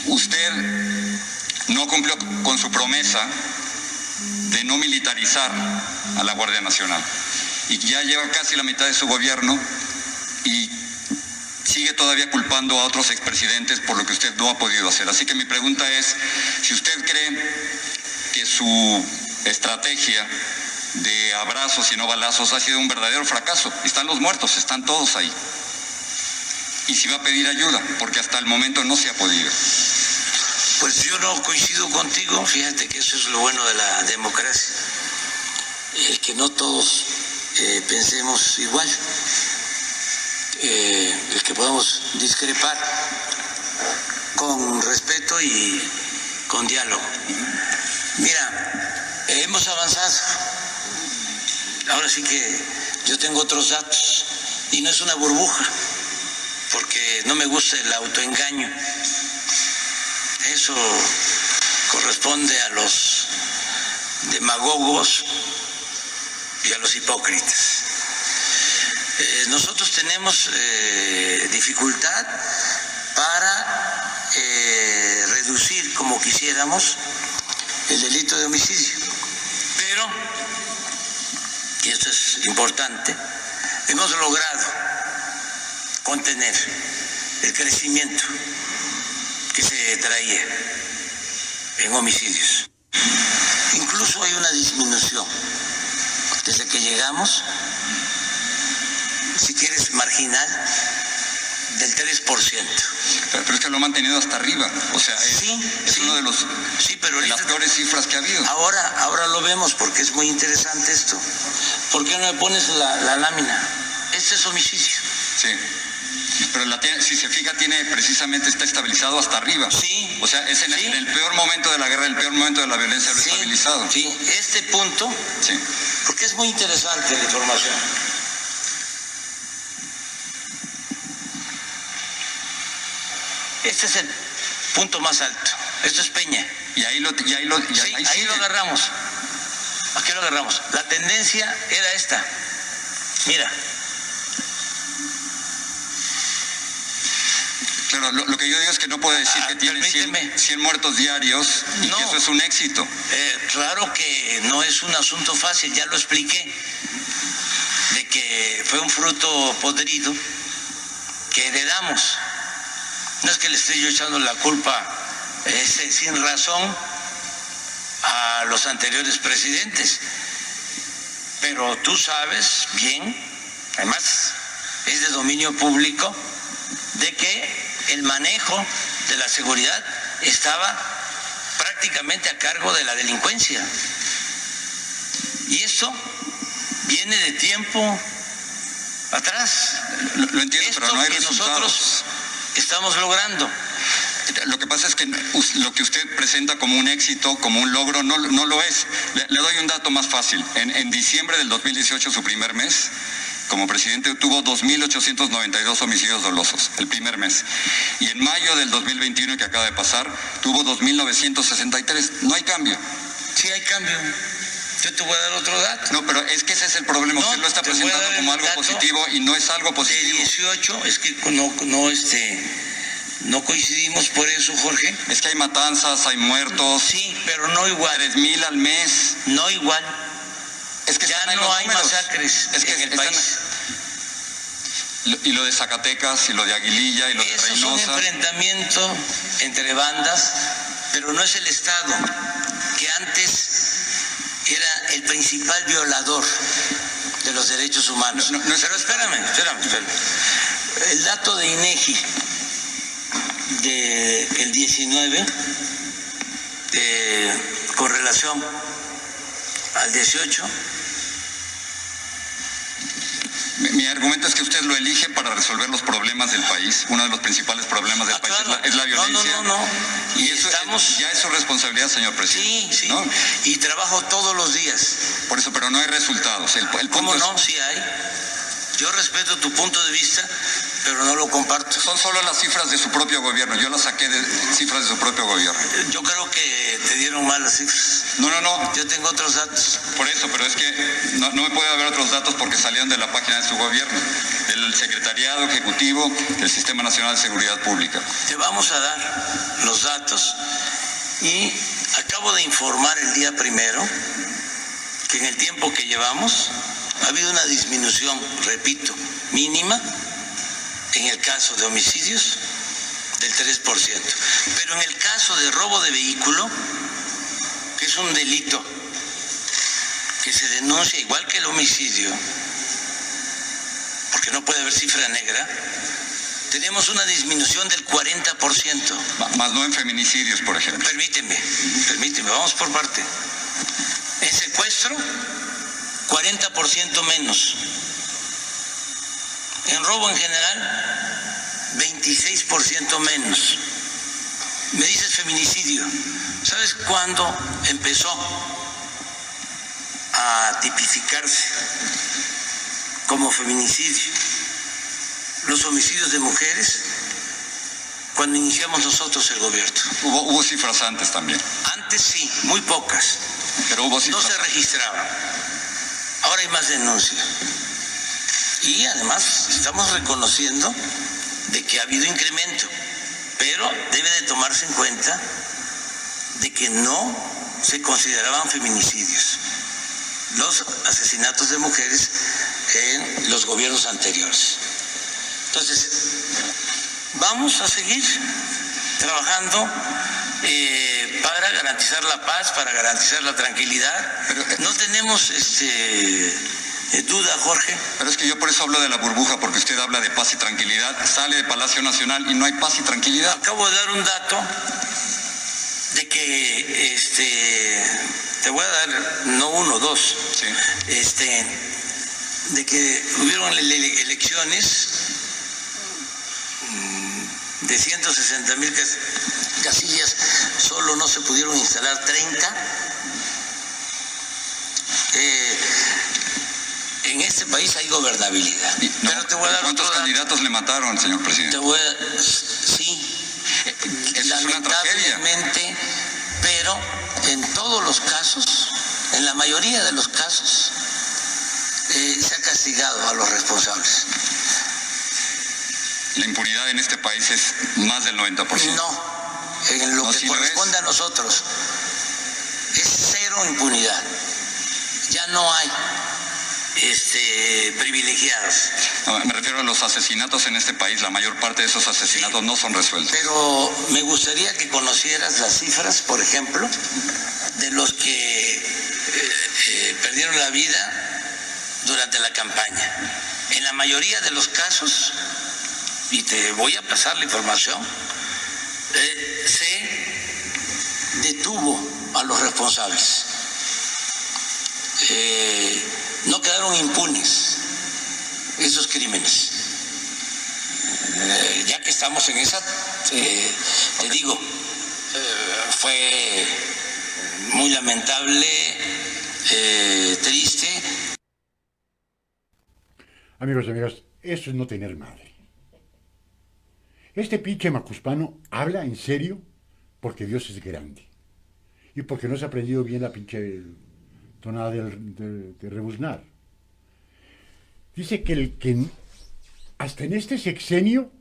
Usted no cumplió con su promesa de no militarizar a la Guardia Nacional. y ya lleva casi la mitad de su gobierno y sigue todavía culpando a otros expresidentes por lo que usted no ha podido hacer. Así que mi pregunta es, si usted cree que su estrategia de abrazos y no balazos ha sido un verdadero fracaso. Están los muertos, están todos ahí. Y si va a pedir ayuda, porque hasta el momento no se ha podido. Pues yo no coincido contigo, fíjate que eso es lo bueno de la democracia, que no todos pensemos igual, el que podamos discrepar con respeto y con diálogo. Mira, hemos avanzado. Ahora sí que yo tengo otros datos y no es una burbuja, porque no me gusta el autoengaño. Eso corresponde a los demagogos y a los hipócritas. Nosotros tenemos dificultad para reducir como quisiéramos el delito de homicidio, pero, y esto es importante, hemos logrado contener el crecimiento que se traía en homicidios. Incluso hay una disminución desde que llegamos, si quieres marginal, del 3%. Pero es que lo ha mantenido hasta arriba, o sea, es uno de los pero de las peores cifras que ha habido. Ahora lo vemos porque es muy interesante esto. ¿Por qué no me pones la lámina? Este es homicidio. Sí. Pero si se fija, precisamente está estabilizado hasta arriba. Sí. O sea, es en el peor momento de la guerra, el peor momento de la violencia, lo ha estabilizado. Sí, este punto, sí, porque es muy interesante la información. Este es el punto más alto. Esto es Peña. Y ahí lo agarramos. Aquí lo agarramos. La tendencia era esta. Mira. Claro, lo que yo digo es que no puede decir que tiene 100 muertos diarios y que eso es un éxito. Claro que no es un asunto fácil, ya lo expliqué, de que fue un fruto podrido que heredamos. No es que le esté yo echando la culpa sin razón a los anteriores presidentes, pero tú sabes bien, además es de dominio público, de que el manejo de la seguridad estaba prácticamente a cargo de la delincuencia. Y esto viene de tiempo atrás. Lo entiendo, esto pero no hay que resultados. Nosotros estamos logrando. Lo que pasa es que lo que usted presenta como un éxito, como un logro, no lo es. Le doy un dato más fácil. En diciembre del 2018, su primer mes, como presidente, tuvo 2.892 homicidios dolosos, el primer mes. Y en mayo del 2021, que acaba de pasar, tuvo 2.963. No hay cambio. Sí hay cambio. Yo te voy a dar otro dato. No, pero es que ese es el problema. Usted lo está presentando como algo positivo y no es algo positivo. De 18, es que no coincidimos por eso, Jorge. Es que hay matanzas, hay muertos. Sí, pero no igual. 3,000 al mes. No igual. Es que ya no hay masacres en el país. Y lo de Zacatecas, y lo de Aguililla, y lo de Reynosa. Es un enfrentamiento entre bandas, pero no es el Estado, que antes era el principal violador de los derechos humanos. Pero espérame. El dato de INEGI del 19 con relación al 18. Mi argumento es que usted lo elige para resolver los problemas del país. Uno de los principales problemas del país es la violencia. No. Y eso ya es su responsabilidad, señor presidente. Sí. ¿No? Y trabajo todos los días. Por eso, pero no hay resultados. ¿Cómo no? Sí hay. Yo respeto tu punto de vista, pero no lo comparto. Son solo las cifras de su propio gobierno. Yo las saqué de cifras de su propio gobierno. Yo creo que te dieron mal las cifras. No. Yo tengo otros datos. Por eso, pero es que no me puede haber otros datos porque salieron de la página de su gobierno, del Secretariado Ejecutivo del Sistema Nacional de Seguridad Pública. Te vamos a dar los datos y acabo de informar el día primero que en el tiempo que llevamos ha habido una disminución, repito, mínima en el caso de homicidios del 3%. Pero en el caso de robo de vehículo, que es un delito que se denuncia igual que el homicidio, porque no puede haber cifra negra, tenemos una disminución del 40%. Más no en feminicidios, por ejemplo. Permíteme, vamos por parte. En secuestro, 40% menos. En robo en general, 26% menos. Me dices feminicidio. ¿Sabes cuándo empezó a tipificarse como feminicidio los homicidios de mujeres? Cuando iniciamos nosotros el gobierno. Hubo cifras antes también. Antes sí, muy pocas. Pero hubo cifras. No se registraban. Ahora hay más denuncias. Y además estamos reconociendo de que ha habido incremento, pero debe de tomarse en cuenta de que no se consideraban feminicidios los asesinatos de mujeres en los gobiernos anteriores. Entonces, vamos a seguir trabajando para garantizar la paz, para garantizar la tranquilidad. No tenemos duda, Jorge. Pero es que yo por eso hablo de la burbuja, porque usted habla de paz y tranquilidad, sale de Palacio Nacional y no hay paz y tranquilidad. Acabo de dar un dato de que, te voy a dar, no uno, dos, Sí. De que hubieron elecciones de 160,000 casillas, solo no se pudieron instalar 30. En este país hay gobernabilidad. No, pero te voy a dar ¿cuántos otro dato. candidatos le mataron, señor presidente? Sí, Es una tragedia. lamentablemente, pero en todos los casos, en la mayoría de los casos, se ha castigado a los responsables. La impunidad en este país es más del 90%. No, en lo No, que sí lo corresponde a nosotros, es cero impunidad. Ya no hay privilegiados. No, me refiero a los asesinatos en este país. La mayor parte de esos asesinatos no son resueltos. Pero me gustaría que conocieras las cifras, por ejemplo, de los que perdieron la vida durante la campaña. En la mayoría de los casos, y te voy a pasar la información, se detuvo a los responsables. No quedaron impunes esos crímenes. Ya que estamos en esa, te digo, fue muy lamentable, triste. Amigos y amigas, eso es no tener madre. Este pinche macuspano habla en serio porque Dios es grande. Y porque no se ha aprendido bien la pinche tonada de rebuznar. Dice que hasta en este sexenio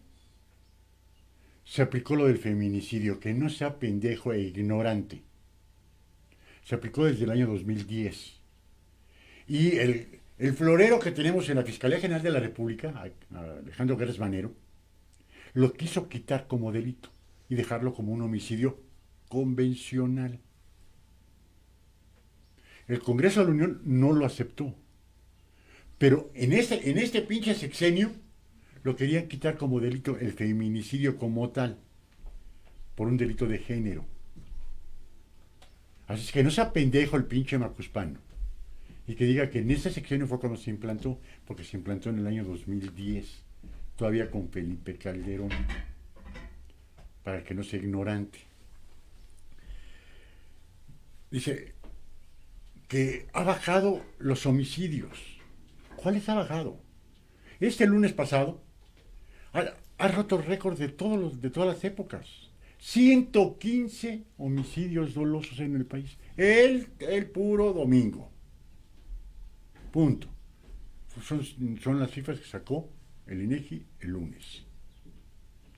se aplicó lo del feminicidio, que no sea pendejo e ignorante. Se aplicó desde el año 2010. Y el florero que tenemos en la Fiscalía General de la República, Alejandro Gers Manero, lo quiso quitar como delito y dejarlo como un homicidio convencional. El Congreso de la Unión no lo aceptó. Pero en este pinche sexenio lo querían quitar como delito el feminicidio como tal, por un delito de género. Así es que no sea pendejo el pinche macuspano. Y que diga que en este sexenio fue cuando se implantó, porque se implantó en el año 2010, todavía con Felipe Calderón, para que no sea ignorante. Dice que ha bajado los homicidios. ¿Cuáles ha bajado? Este lunes pasado ha roto el récord de todas las épocas. 115 homicidios dolosos en el país. El puro domingo. Punto. Son las cifras que sacó el INEGI el lunes.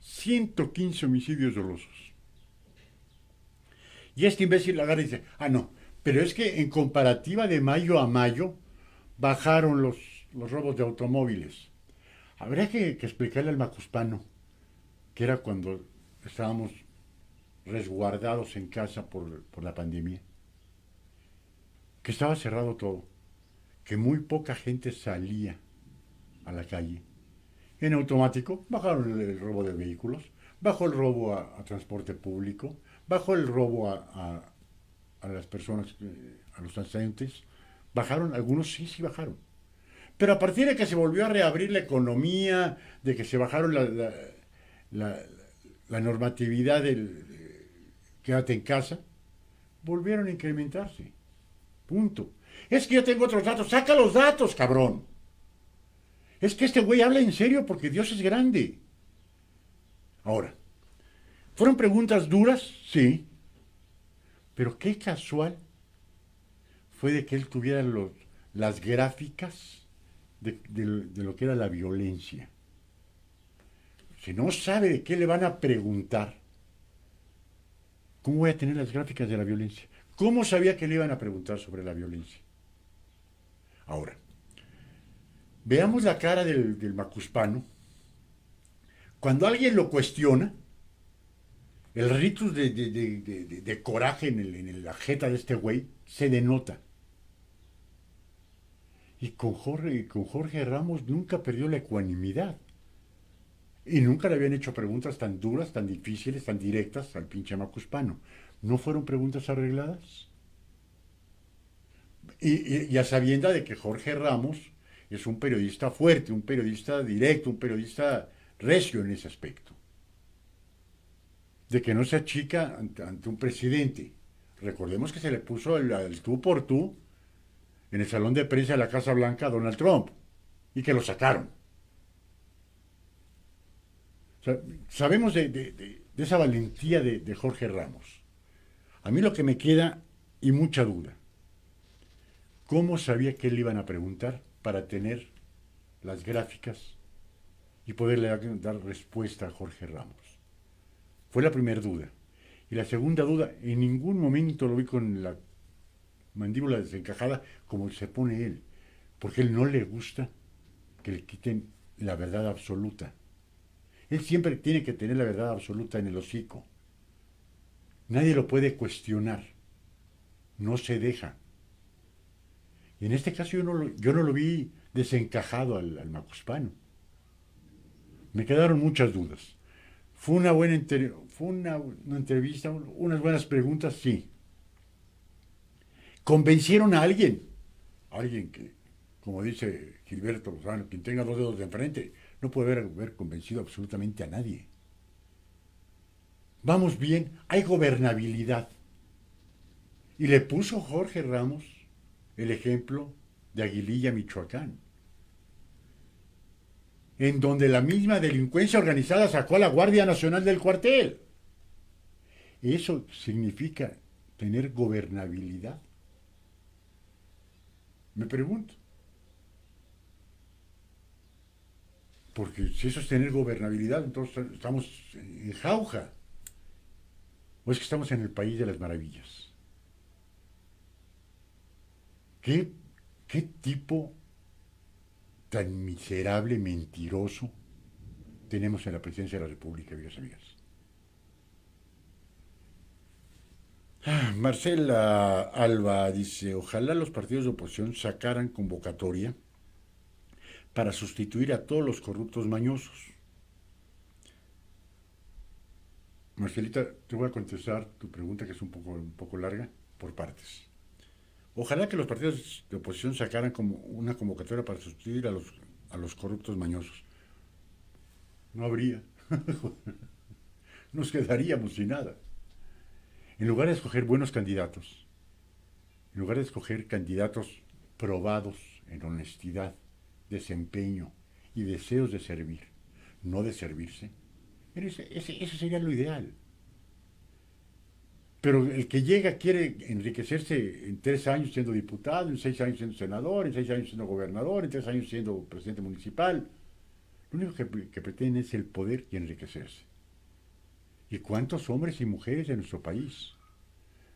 115 homicidios dolosos. Y este imbécil agarra y dice, no, pero es que en comparativa de mayo a mayo bajaron los robos de automóviles. Habría que explicarle al macuspano que era cuando estábamos resguardados en casa por la pandemia, que estaba cerrado todo, que muy poca gente salía a la calle. En automático bajaron el robo de vehículos, bajó el robo a transporte público, bajó el robo a las personas, a los transeúntes. Bajaron, algunos sí bajaron. Pero a partir de que se volvió a reabrir la economía, de que se bajaron la, la normatividad del quédate en casa, volvieron a incrementarse. Punto. Es que yo tengo otros datos. Saca los datos, cabrón. Es que este güey habla en serio porque Dios es grande. Ahora, ¿fueron preguntas duras? Sí. Pero qué casual fue de que él tuviera las gráficas de lo que era la violencia. Si no sabe de qué le van a preguntar, ¿cómo voy a tener las gráficas de la violencia? ¿Cómo sabía que le iban a preguntar sobre la violencia? Ahora, veamos la cara del macuspano. Cuando alguien lo cuestiona, el ritus de coraje en la jeta de este güey se denota. Y con Jorge Ramos nunca perdió la ecuanimidad. Y nunca le habían hecho preguntas tan duras, tan difíciles, tan directas al pinche macuspano. ¿No fueron preguntas arregladas? Y a sabienda de que Jorge Ramos es un periodista fuerte, un periodista directo, un periodista recio en ese aspecto. De que no se achica ante un presidente. Recordemos que se le puso el tú por tú en el salón de prensa de la Casa Blanca a Donald Trump y que lo sacaron. O sea, sabemos de esa valentía de Jorge Ramos. A mí lo que me queda, y mucha duda, ¿cómo sabía que le iban a preguntar para tener las gráficas y poderle dar respuesta a Jorge Ramos? Fue la primera duda. Y la segunda duda, en ningún momento lo vi con la mandíbula desencajada como se pone él, porque a él no le gusta que le quiten la verdad absoluta. Él siempre tiene que tener la verdad absoluta en el hocico. Nadie lo puede cuestionar. No se deja. Y en este caso yo no lo vi desencajado al macuspano. Me quedaron muchas dudas. Fue una buena una entrevista, unas buenas preguntas, sí. ¿Convencieron a alguien? Alguien que, como dice Gilberto Lozano, quien tenga dos dedos de enfrente, no puede haber convencido absolutamente a nadie. Vamos bien, hay gobernabilidad. Y le puso Jorge Ramos el ejemplo de Aguililla, Michoacán, en donde la misma delincuencia organizada sacó a la Guardia Nacional del cuartel. Eso significa tener gobernabilidad. Me pregunto. Porque si eso es tener gobernabilidad, entonces estamos en jauja. ¿O es que estamos en el país de las maravillas? ¿Qué tipo tan miserable, mentiroso tenemos en la presidencia de la República, amigas y amigas? Marcela Alba dice, ojalá los partidos de oposición sacaran convocatoria para sustituir a todos los corruptos mañosos. Marcelita, te voy a contestar tu pregunta, que es un poco larga, por partes. Ojalá que los partidos de oposición sacaran como una convocatoria para sustituir a los corruptos mañosos. No habría. Nos quedaríamos sin nada. En lugar de escoger buenos candidatos, en lugar de escoger candidatos probados en honestidad, desempeño y deseos de servir, no de servirse, eso sería lo ideal. Pero el que llega quiere enriquecerse en 3 años siendo diputado, en 6 años siendo senador, en 6 años siendo gobernador, en 3 años siendo presidente municipal. Lo único que pretende es el poder y enriquecerse. ¿Y cuántos hombres y mujeres de nuestro país?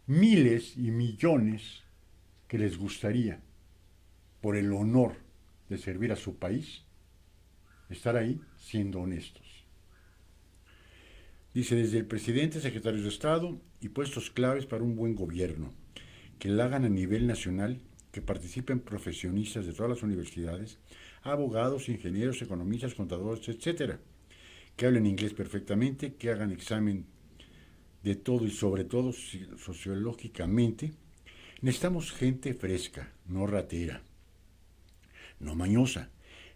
Miles y millones que les gustaría por el honor de servir a su país, estar ahí siendo honestos. Dice, desde el presidente, secretarios de Estado y puestos claves para un buen gobierno, que la hagan a nivel nacional, que participen profesionistas de todas las universidades, abogados, ingenieros, economistas, contadores, etcétera, que hablen inglés perfectamente, que hagan examen de todo y sobre todo sociológicamente. Necesitamos gente fresca, no ratera, no mañosa.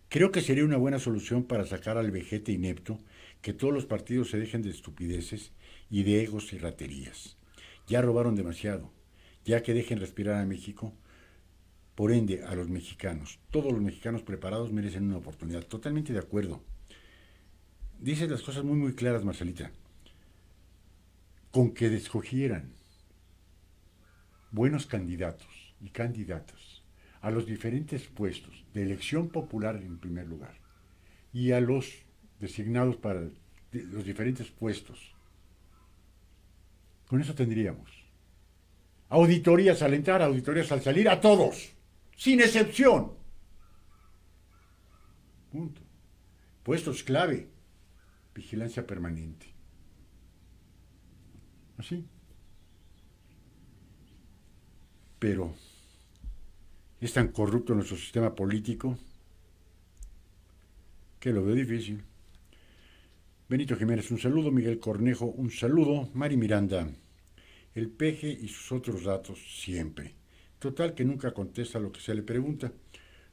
Creo que sería una buena solución para sacar al vejete inepto, que todos los partidos se dejen de estupideces y de egos y raterías. Ya robaron demasiado, ya que dejen respirar a México, por ende a los mexicanos. Todos los mexicanos preparados merecen una oportunidad. Totalmente de acuerdo. Dices las cosas muy muy claras, Marcelita. Con que escogieran buenos candidatos y candidatas a los diferentes puestos de elección popular en primer lugar y a los designados para los diferentes puestos. Con eso tendríamos auditorías al entrar, auditorías al salir, a todos, sin excepción. Punto. Puestos clave, vigilancia permanente. Así. Pero es tan corrupto nuestro sistema político que lo veo difícil. Benito Jiménez, un saludo. Miguel Cornejo, un saludo. Mari Miranda, el peje y sus otros datos siempre. Total que nunca contesta lo que se le pregunta.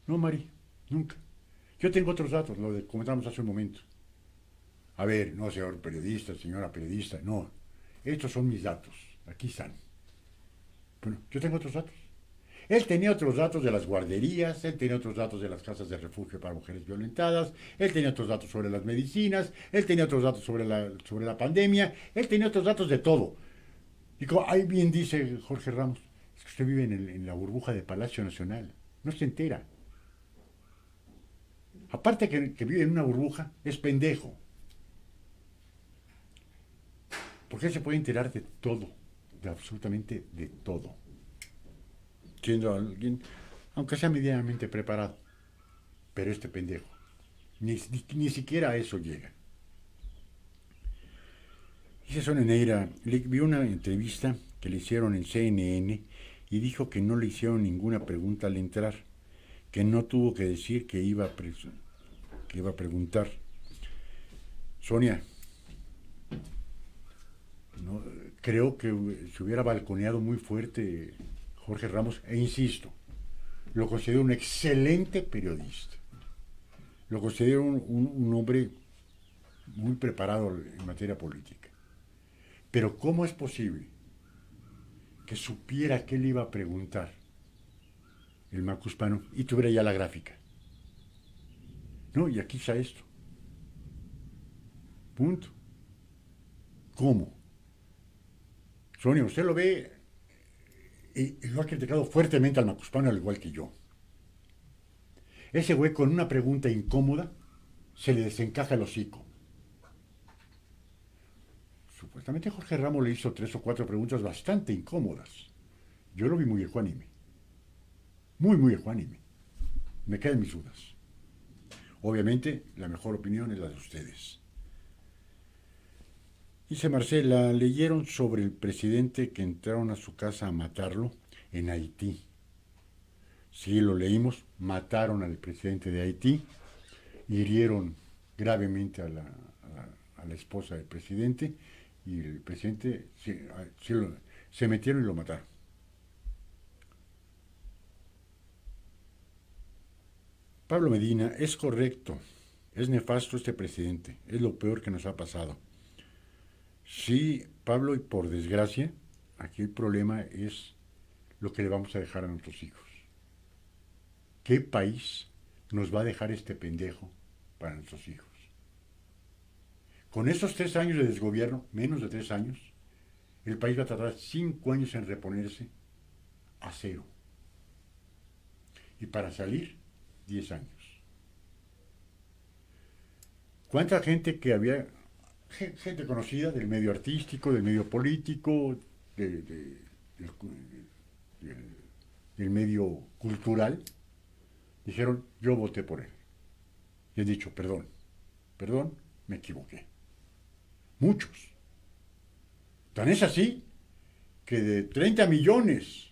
No, Mari, nunca. Yo tengo otros datos, lo que comentamos hace un momento. A ver, no, señor periodista, señora periodista, no. Estos son mis datos, aquí están. Bueno, yo tengo otros datos. Él tenía otros datos de las guarderías, él tenía otros datos de las casas de refugio para mujeres violentadas, él tenía otros datos sobre las medicinas, él tenía otros datos sobre la pandemia, él tenía otros datos de todo. Y como ahí bien dice Jorge Ramos, es que usted vive en la burbuja de Palacio Nacional, no se entera. Aparte que vive en una burbuja, es pendejo. Porque él se puede enterar de todo, de absolutamente de todo. Siendo alguien, aunque sea medianamente preparado, pero este pendejo, ni siquiera a eso llega. Dice Sonia Neira, vi una entrevista que le hicieron en CNN y dijo que no le hicieron ninguna pregunta al entrar, que no tuvo que decir que iba a preguntar. Sonia, no, creo que se hubiera balconeado muy fuerte Jorge Ramos, e insisto, lo considero un excelente periodista. Lo considero un hombre muy preparado en materia política. Pero ¿cómo es posible que supiera qué le iba a preguntar el macuspano y tuviera ya la gráfica? No, y aquí está esto. Punto. ¿Cómo? Sonia, usted lo ve y lo ha criticado fuertemente al macuspano al igual que yo. Ese güey con una pregunta incómoda se le desencaja el hocico. Supuestamente Jorge Ramos le hizo 3 o 4 preguntas bastante incómodas. Yo lo vi muy ecuánime. Muy, muy ecuánime. Me quedan mis dudas. Obviamente, la mejor opinión es la de ustedes. Dice Marcela, leyeron sobre el presidente que entraron a su casa a matarlo en Haití. Sí, lo leímos, mataron al presidente de Haití, hirieron gravemente a la esposa del presidente y el presidente se metieron y lo mataron. Pablo Medina, es correcto, es nefasto este presidente, es lo peor que nos ha pasado. Sí, Pablo, y por desgracia, aquí el problema es lo que le vamos a dejar a nuestros hijos. ¿Qué país nos va a dejar este pendejo para nuestros hijos? Con estos 3 años de desgobierno, menos de 3 años, el país va a tardar 5 años en reponerse a cero. Y para salir, 10 años. ¿Cuánta gente que había... gente conocida del medio artístico, del medio político, del medio cultural, dijeron, yo voté por él. Y han dicho, perdón, me equivoqué. Muchos. Tan es así que de 30 millones,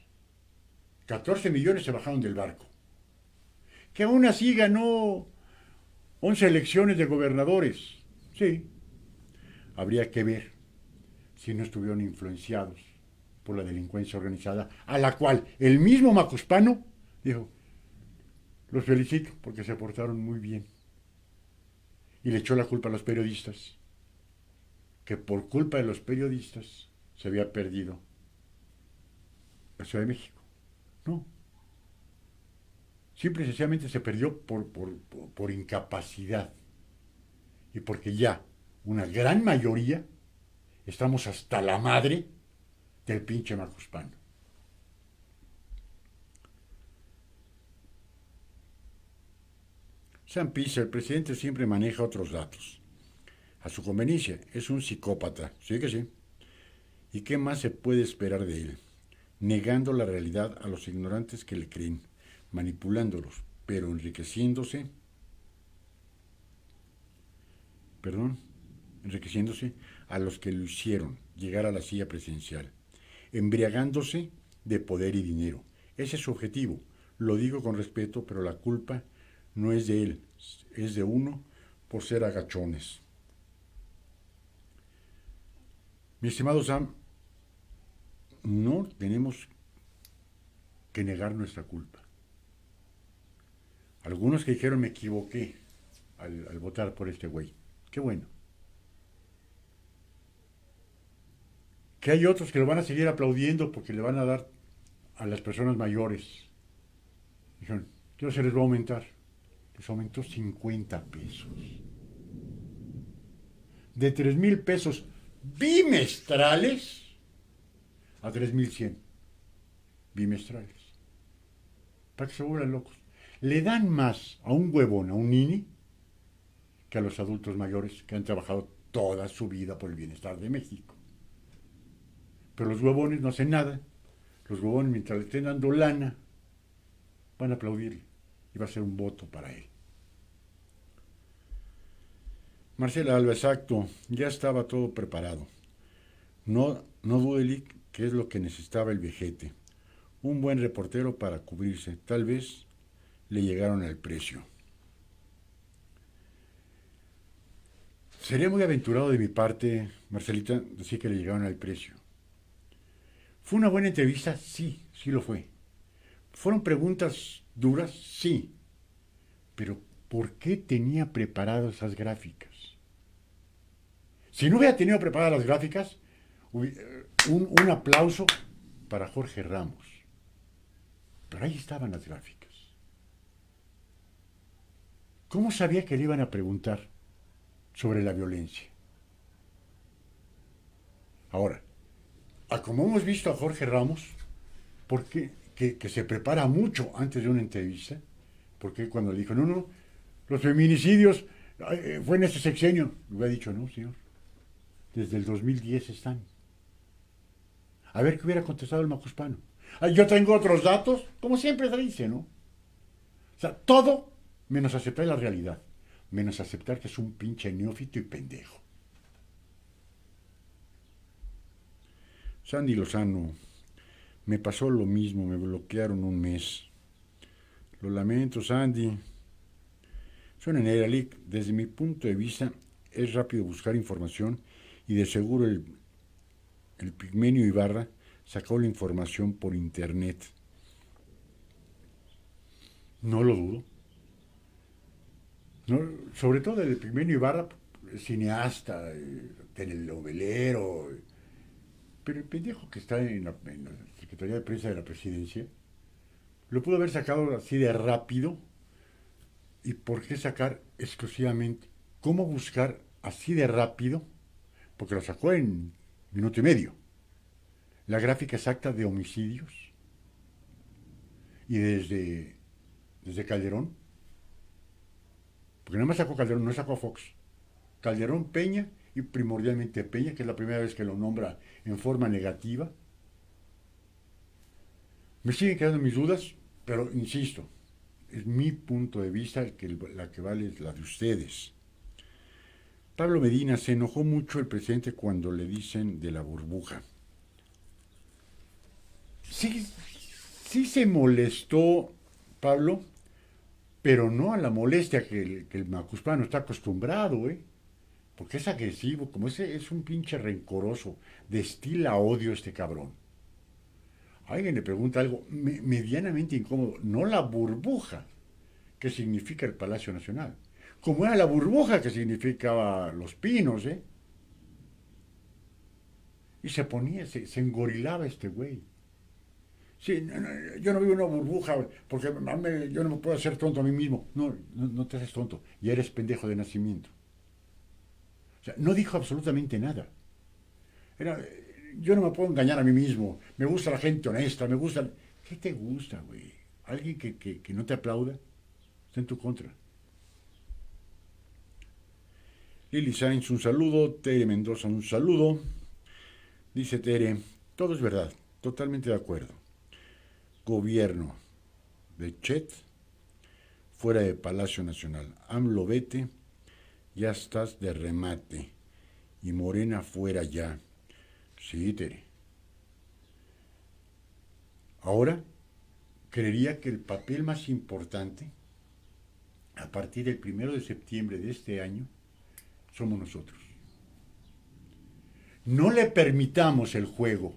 14 millones se bajaron del barco. Que aún así ganó 11 elecciones de gobernadores. Sí, habría que ver si no estuvieron influenciados por la delincuencia organizada, a la cual el mismo Macuspano dijo, los felicito porque se portaron muy bien. Y le echó la culpa a los periodistas, que por culpa de los periodistas se había perdido la Ciudad de México. No. Simple y sencillamente se perdió por incapacidad. Y porque ya una gran mayoría estamos hasta la madre del pinche Macuspano. Sam Pisa, el presidente siempre maneja otros datos. A su conveniencia, es un psicópata, sí que sí. ¿Y qué más se puede esperar de él? Negando la realidad a los ignorantes que le creen, manipulándolos, pero enriqueciéndose a los que lo hicieron llegar a la silla presidencial, embriagándose de poder y dinero. Ese es su objetivo. Lo digo con respeto, pero la culpa no es de él, es de uno por ser agachones. Mi estimado Sam, no tenemos que negar nuestra culpa. Algunos que dijeron me equivoqué al votar por este güey. Qué bueno. Que hay otros que lo van a seguir aplaudiendo porque le van a dar a las personas mayores. Dijeron, ¿qué se les va a aumentar? Les aumentó 50 pesos. De 3,000 pesos bimestrales a 3,100 bimestrales. Para que se vuelvan locos. Le dan más a un huevón, a un nini, que a los adultos mayores que han trabajado toda su vida por el bienestar de México. Pero los huevones no hacen nada. Los huevones, mientras le estén dando lana, van a aplaudirle. Y va a ser un voto para él. Marcela Alba, exacto. Ya estaba todo preparado. No duele que es lo que necesitaba el vejete. Un buen reportero para cubrirse. Tal vez le llegaron al precio. Sería muy aventurado de mi parte, Marcelita, decir que le llegaron al precio. ¿Fue una buena entrevista? Sí, sí lo fue. ¿Fueron preguntas duras? Sí. Pero ¿por qué tenía preparadas esas gráficas? Si no hubiera tenido preparadas las gráficas, un aplauso para Jorge Ramos. Pero ahí estaban las gráficas. ¿Cómo sabía que le iban a preguntar sobre la violencia? Ahora, como hemos visto a Jorge Ramos, porque que se prepara mucho antes de una entrevista, porque cuando le dijo, no, los feminicidios fue en ese sexenio, le hubiera dicho, no, señor, desde el 2010 están. A ver qué hubiera contestado el Macuspano. Yo tengo otros datos, como siempre se dice, ¿no? O sea, todo menos aceptar la realidad, menos aceptar que es un pinche neófito y pendejo. Sandy Lozano, me pasó lo mismo, me bloquearon un mes. Lo lamento, Sandy. Soy Nenera Lick. Desde mi punto de vista, es rápido buscar información y de seguro el Pigmenio Ibarra sacó la información por internet. No lo dudo. No, sobre todo el Pigmenio Ibarra, cineasta, telenovelero. Pero el pendejo que está en la Secretaría de Prensa de la Presidencia lo pudo haber sacado así de rápido. ¿Y por qué sacar exclusivamente? ¿Cómo buscar así de rápido? Porque lo sacó en minuto y medio. La gráfica exacta de homicidios. Y desde Calderón. Porque nada más sacó Calderón, no sacó a Fox. Calderón, Peña y primordialmente Peña, que es la primera vez que lo nombra en forma negativa. Me siguen quedando mis dudas, pero insisto, es mi punto de vista, que la que vale es la de ustedes. Pablo Medina: se enojó mucho el presidente cuando le dicen de la burbuja. Sí, sí se molestó Pablo, pero no a la molestia que el macuspano está acostumbrado, ¿eh? Porque es agresivo, como ese es un pinche rencoroso, destila odio este cabrón. Alguien le pregunta algo medianamente incómodo, no la burbuja que significa el Palacio Nacional, como era la burbuja que significaba Los Pinos, ¿eh? Y se ponía, se engorilaba este güey. Sí, yo no vivo en una burbuja porque yo no me puedo hacer tonto a mí mismo. No, no te haces tonto, ya eres pendejo de nacimiento. O sea, no dijo absolutamente nada. Era, yo no me puedo engañar a mí mismo. Me gusta la gente honesta, me gusta... ¿Qué te gusta, güey? ¿Alguien que no te aplauda? Está en tu contra. Lili Sainz, un saludo. Tere Mendoza, un saludo. Dice Tere: todo es verdad, totalmente de acuerdo. Gobierno de Chet fuera de Palacio Nacional. AMLO vete, ya estás de remate. Y Morena fuera ya. Sí, Tere. Ahora, creería que el papel más importante, a partir del 1 de septiembre de este año, somos nosotros. No le permitamos el juego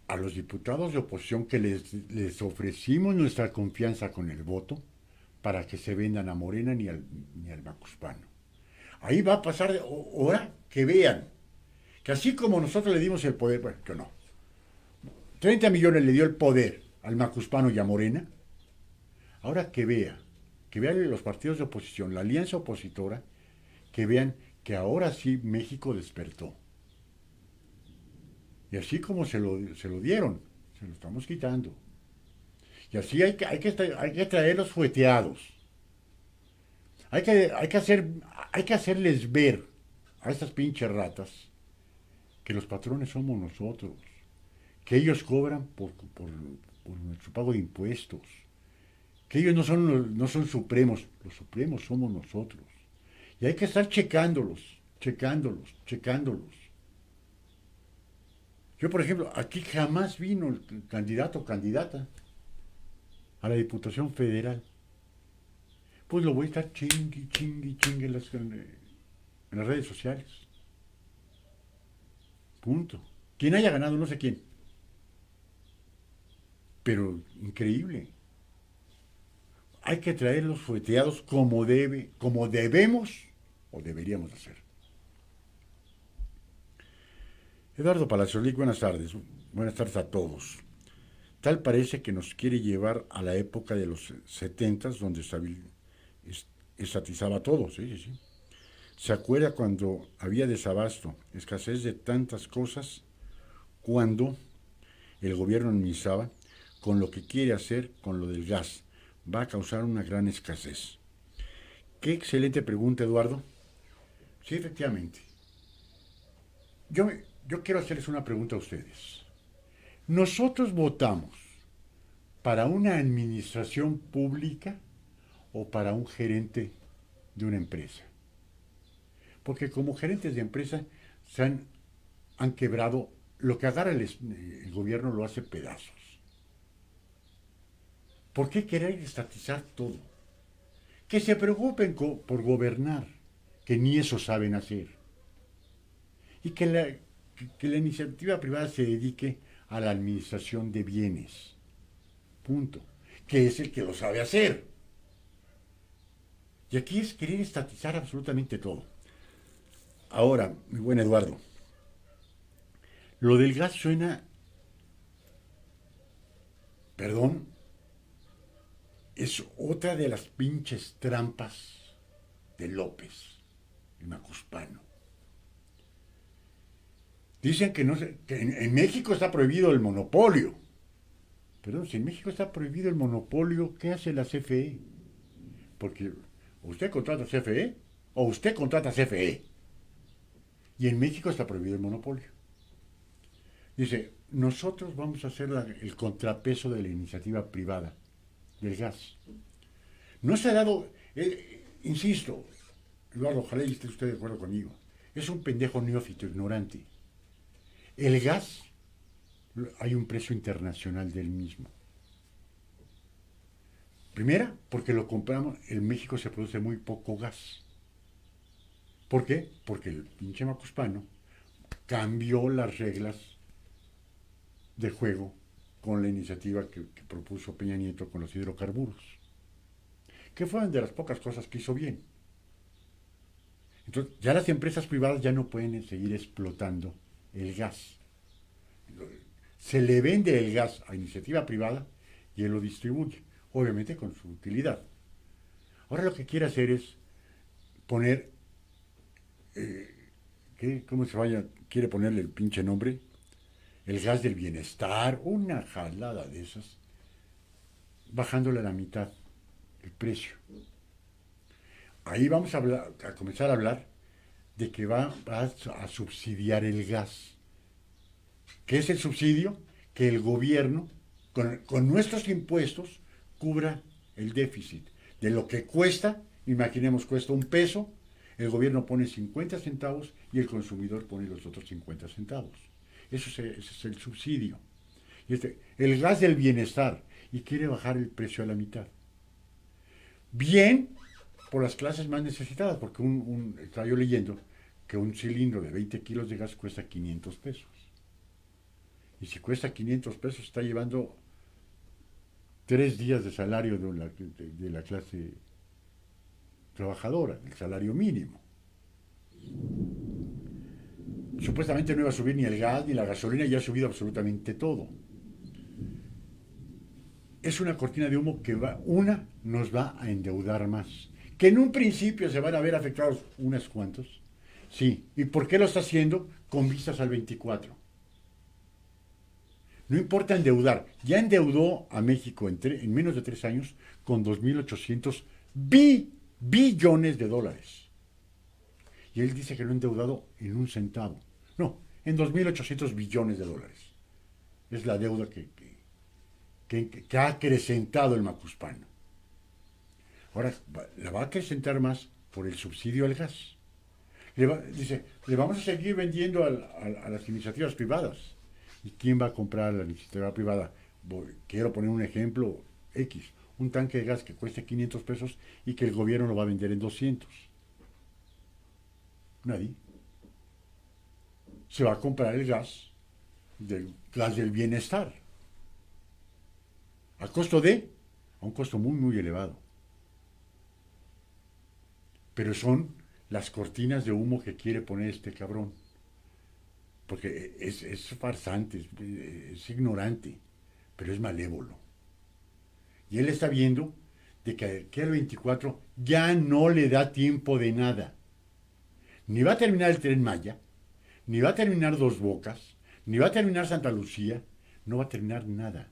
a los diputados de oposición que les ofrecimos nuestra confianza con el voto para que se vendan a Morena ni al macuspano. Ahí va a pasar, ahora que vean, que así como nosotros le dimos el poder, bueno, yo no, 30 millones le dio el poder al macuspano y a Morena, ahora que vean los partidos de oposición, la alianza opositora, que vean que ahora sí México despertó. Y así como se lo dieron, se lo estamos quitando. Y así hay que traerlos fueteados. Hay que hacerles ver a estas pinches ratas que los patrones somos nosotros, que ellos cobran por nuestro pago de impuestos, que ellos no son supremos, los supremos somos nosotros. Y hay que estar checándolos. Yo, por ejemplo, aquí jamás vino el candidato o candidata a la Diputación Federal. Pues lo voy a estar chingue en las redes sociales. Punto. Quien haya ganado, no sé quién. Pero increíble. Hay que traerlos fueteados como debemos o deberíamos hacer. Eduardo Palacios, buenas tardes. Buenas tardes a todos. Tal parece que nos quiere llevar a la época de los 70s, donde estatizaba todo, sí. ¿Se acuerda cuando había desabasto, escasez de tantas cosas, cuando el gobierno administraba con lo que quiere hacer con lo del gas? Va a causar una gran escasez. Qué excelente pregunta, Eduardo. Sí, efectivamente. Yo quiero hacerles una pregunta a ustedes. ¿Nosotros votamos para una administración pública o para un gerente de una empresa? Porque como gerentes de empresa han quebrado, lo que agarra el gobierno lo hace pedazos. ¿Por qué querer estatizar todo? Que se preocupen por gobernar, que ni eso saben hacer. Y que la iniciativa privada se dedique a la administración de bienes. Punto. Que es el que lo sabe hacer. Y aquí es querer estatizar absolutamente todo. Ahora, mi buen Eduardo, lo del gas suena, perdón, es otra de las pinches trampas de López, el macuspano. Dicen que en México está prohibido el monopolio. Perdón, si en México está prohibido el monopolio, ¿qué hace la CFE? Porque usted contrata CFE o usted contrata CFE. Y en México está prohibido el monopolio. Dice, nosotros vamos a hacer el contrapeso de la iniciativa privada. del gas. No se ha dado, insisto, Eduardo, ojalá y esté usted de acuerdo conmigo, es un pendejo neófito, ignorante. El gas, hay un precio internacional del mismo. Primera, porque lo compramos, en México se produce muy poco gas. ¿Por qué? Porque el pinche Macuspano cambió las reglas de juego con la iniciativa que propuso Peña Nieto con los hidrocarburos, que fueron de las pocas cosas que hizo bien. Entonces, ya las empresas privadas ya no pueden seguir explotando el gas. Se le vende el gas a iniciativa privada y él lo distribuye, obviamente con su utilidad. Ahora lo que quiere hacer es poner, ¿cómo se vaya? Quiere ponerle el pinche nombre, el gas del bienestar, una jalada de esas, bajándole a la mitad el precio. Ahí vamos a comenzar a hablar de que va a subsidiar el gas. ¿Qué es el subsidio? Que el gobierno, con nuestros impuestos, cubra el déficit. De lo que cuesta, imaginemos cuesta $1, el gobierno pone 50 centavos y el consumidor pone los otros 50 centavos. Ese es el subsidio. El gas del bienestar, y quiere bajar el precio a la mitad. Bien, por las clases más necesitadas, porque estaba yo leyendo que un cilindro de 20 kilos de gas cuesta $500. Y si cuesta $500, está llevando 3 días de salario de la clase trabajadora, el salario mínimo. Supuestamente no iba a subir ni el gas ni la gasolina, ya ha subido absolutamente todo. Es una cortina de humo que nos va a endeudar más. Que en un principio se van a ver afectados unos cuantos. Sí. ¿Y por qué lo está haciendo? Con vistas al 24. No importa endeudar. Ya endeudó a México en menos de 3 años con 2.800 billones de dólares. Y él dice que lo ha endeudado en un centavo. No, en 2.800 billones de dólares. Es la deuda que ha acrecentado el Macuspano. Ahora, la va a acrecentar más por el subsidio al gas. Dice, le vamos a seguir vendiendo a las iniciativas privadas. ¿Y quién va a comprar a la iniciativa privada? Quiero poner un ejemplo X. Un tanque de gas que cueste $500 y que el gobierno lo va a vender en 200. Nadie. Se va a comprar el gas del bienestar. ¿A un costo muy, muy elevado. Pero son las cortinas de humo que quiere poner este cabrón. Porque es farsante, es ignorante, pero es malévolo. Y él está viendo de que el 24 ya no le da tiempo de nada. Ni va a terminar el Tren Maya, ni va a terminar Dos Bocas, ni va a terminar Santa Lucía, no va a terminar nada.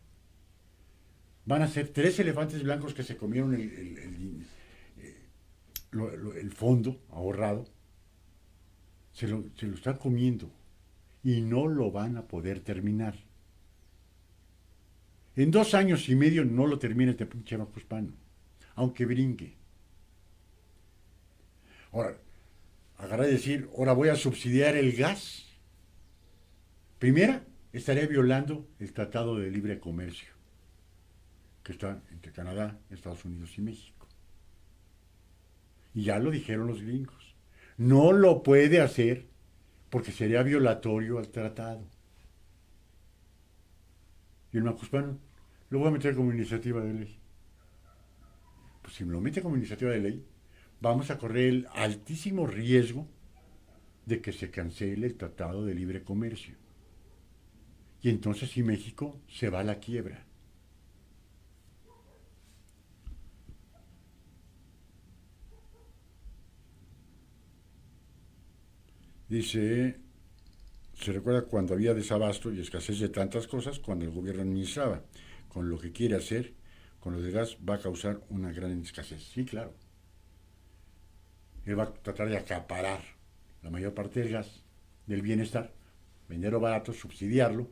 Van a ser 3 elefantes blancos que se comieron el fondo ahorrado, se lo están comiendo y no lo van a poder terminar. En 2 años y medio no lo termina este pinche Macuspano, aunque brinque. Ahora, agarrar y decir, ahora voy a subsidiar el gas. Primera, estaría violando el Tratado de Libre Comercio, que está entre Canadá, Estados Unidos y México. Y ya lo dijeron los gringos. No lo puede hacer porque sería violatorio al tratado. Y el Macuspano lo voy a meter como iniciativa de ley. Pues si me lo mete como iniciativa de ley, vamos a correr el altísimo riesgo de que se cancele el Tratado de Libre Comercio. Y entonces sí, México se va a la quiebra. Dice, se recuerda cuando había desabasto y escasez de tantas cosas, cuando el gobierno administraba. Con lo que quiere hacer, con lo de gas, va a causar una gran escasez. Sí, claro. Él va a tratar de acaparar la mayor parte del gas, del bienestar, venderlo barato, subsidiarlo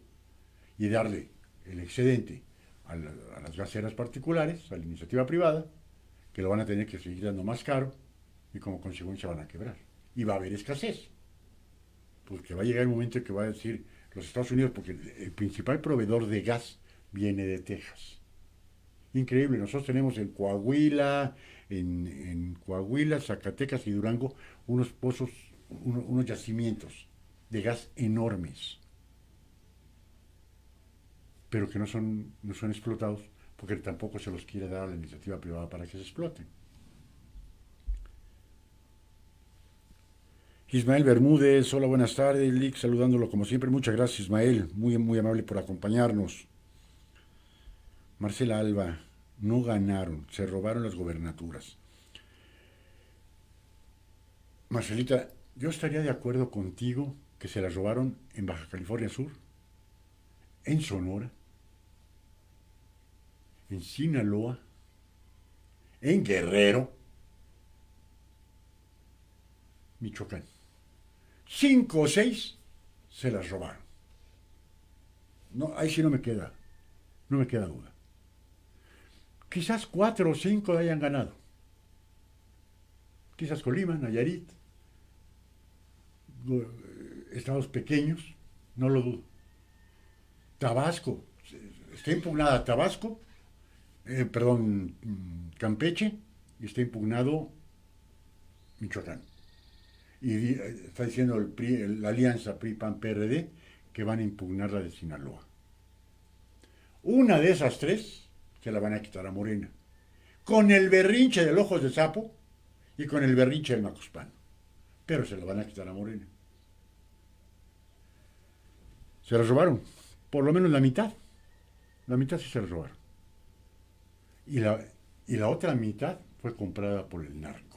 y darle el excedente a las gaseras particulares, a la iniciativa privada, que lo van a tener que seguir dando más caro y como consecuencia van a quebrar. Y va a haber escasez. Porque va a llegar el momento en que va a decir los Estados Unidos, porque el principal proveedor de gas viene de Texas. Increíble, nosotros tenemos en Coahuila, en Coahuila, Zacatecas y Durango unos pozos, unos yacimientos de gas enormes, pero que no son explotados porque tampoco se los quiere dar a la iniciativa privada para que se exploten. Ismael Bermúdez, hola, buenas tardes, Lick, saludándolo como siempre. Muchas gracias, Ismael, muy, muy amable por acompañarnos. Marcela Alba, no ganaron, se robaron las gobernaturas. Marcelita, yo estaría de acuerdo contigo que se las robaron en Baja California Sur, en Sonora, en Sinaloa, en Guerrero, Michoacán. 5 o 6 se las robaron. No, ahí sí no me queda duda. Quizás 4 o 5 hayan ganado. Quizás Colima, Nayarit, estados pequeños, no lo dudo. Tabasco, está impugnada Tabasco, Campeche, y está impugnado Michoacán. Y está diciendo la alianza PRI-PAN-PRD que van a impugnar la de Sinaloa. Una de esas 3 se la van a quitar a Morena, con el berrinche del Ojos de Sapo y con el berrinche del Macuspano, pero se la van a quitar a Morena. Se la robaron, por lo menos la mitad sí se la robaron. Y la otra mitad fue comprada por el narco.